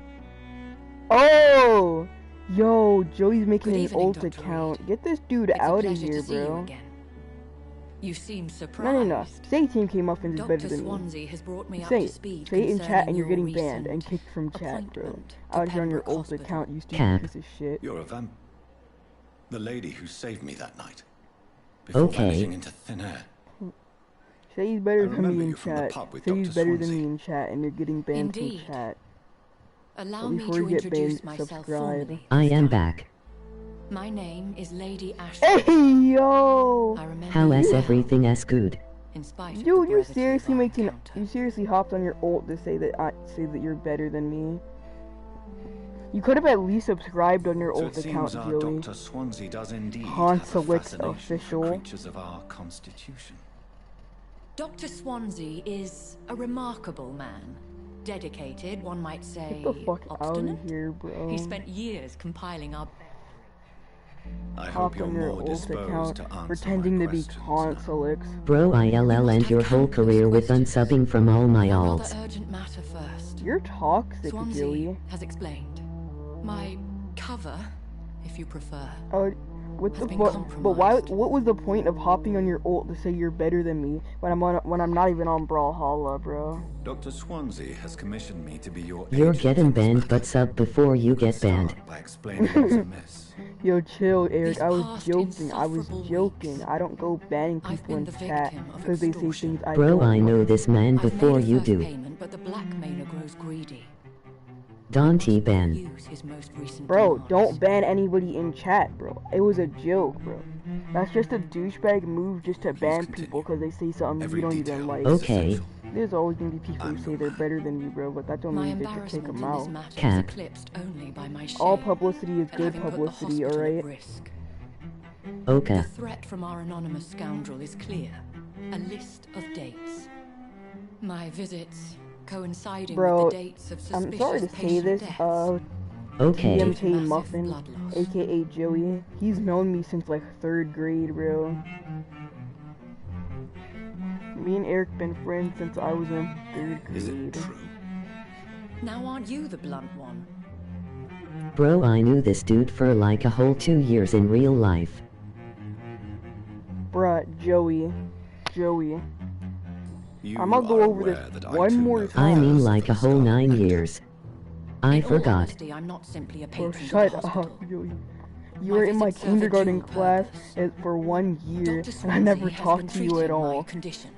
Oh! Yo, Joey's making Good an evening, alt Dr. account. Get this dude It's a out of pleasure here, to see you bro. again. You seem No, surprised. no. Say Team K Muffins is better Dr. than me. Swansea has brought me up Say to it. speed Say it in chat and you're getting concerning your banned and kicked from chat, bro. appointment Out to here on your Pembroke alt Hospital. account, you stupid Cap. piece of shit. You're a vamp. The lady who saved me that night. Before Okay. vanishing into thin air. Say he's better I than remember me in you from the chat. pub with Say he's Dr. better than Swansea. me in chat and you're getting banned Indeed. from chat. Allow But me before to you get introduce banned, myself subscribe. formally. I am back. My name is Lady Ashley. Hey, yo! I remember How is you everything as good? in spite of Dude, the you brevity seriously of our making encounter. you seriously hopped on your ult to say that you're better than me. You could have at least subscribed on your So ult it account, seems our Joey. Dr. Swansea does indeed Consulate have a fascination for official. creatures of our constitution. Dr. Swansea is a remarkable man. Dedicated, one might say, Get the fuck out of obstinate. here, bro. He spent years compiling our... I hope Hopped you're on your more ult disposed account, to answer pretending my to be questions consulates. Bro, ILL and your whole career with unsubbing from all my Rather alts. urgent matter first. You're toxic, Swansea Joey. has explained. My cover, if you prefer. What the has been fuck? But why? What was the point of hopping on your ult to say you're better than me when I'm not even on Brawlhalla, bro? Dr. Swansea has commissioned me to be your You're agent getting in this banned, matter. but sub before you get banned. Start by explaining what's amiss. Yo, chill, Eric. These I was past joking. I was insufferable joking. weeks, I don't go banning I've people been in the chat victim of because they say extortion. things I Bro, don't. I know this man I've before made a you first do. payment, but the blackmailer grows greedy. Dante ban. Use his most recent Bro, demands. don't ban anybody in chat, bro. It was a joke, bro. That's just a douchebag move just to ban people because they say something you don't even like. Okay. There's always gonna be people who say they're better than you, bro, but that don't My mean you get to kick embarrassment them in this out. matter is Cap. eclipsed only by my shame All publicity is at good having put the publicity, hospital at alright? risk. Okay. The threat from our anonymous scoundrel is clear. A list of dates. My visits coinciding Bro, with the dates of suspicious I'm sorry to say patient this, deaths. Okay. TMK Massive Muffin, blood loss. aka Joey, he's known me since like 3rd grade, bro. Me and Eric been friends since I was in 3rd grade. Is it true? Now aren't you the blunt one? Bro, I knew this dude for like a whole 2 years in real life. Bruh, Joey. You I'm gonna go are over aware this that I one too more know time. I mean the like a first whole star 9 actor. years. I In all forgot. honesty, I'm not simply a Bro, patron of the shut hospital. up, Joey. You My were in my visits serve a kindergarten dual class purpose. for 1 year, Dr. and I never Swansea has talked been to you treating at all. my condition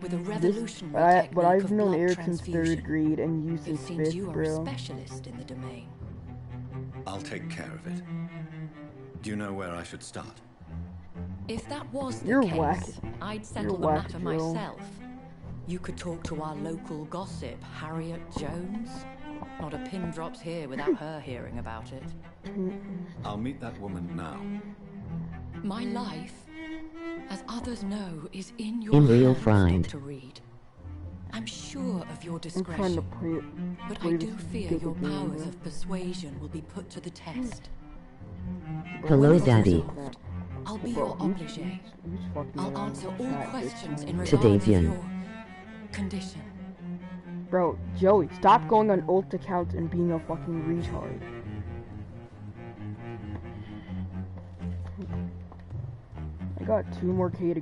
with a This, revolutionary technique but I've of known blood Eric since transfusion. 3rd grade and you It since seems 5th, you are a bro. specialist in the domain. I'll take care of it. Do you know where I should start? If that was the You're case, whack. I'd settle the whack, matter Jill. myself. You could talk to our local gossip, Harriet Jones. Not a pin drops here without her hearing about it. I'll meet that woman now. My life, as others know, is in your In real hands, friend. Dr. Reed. I'm sure of your I'm trying to discretion, but I play do this fear stupid your game, powers bro. of persuasion will be put to the test. Hello, When it's Daddy. resolved, I'll be your obligé. I'll answer all chat questions this in time. To regards of Davian. your condition. Bro, Joey, stop going on ult accounts and being a fucking retard. I got 2 more K to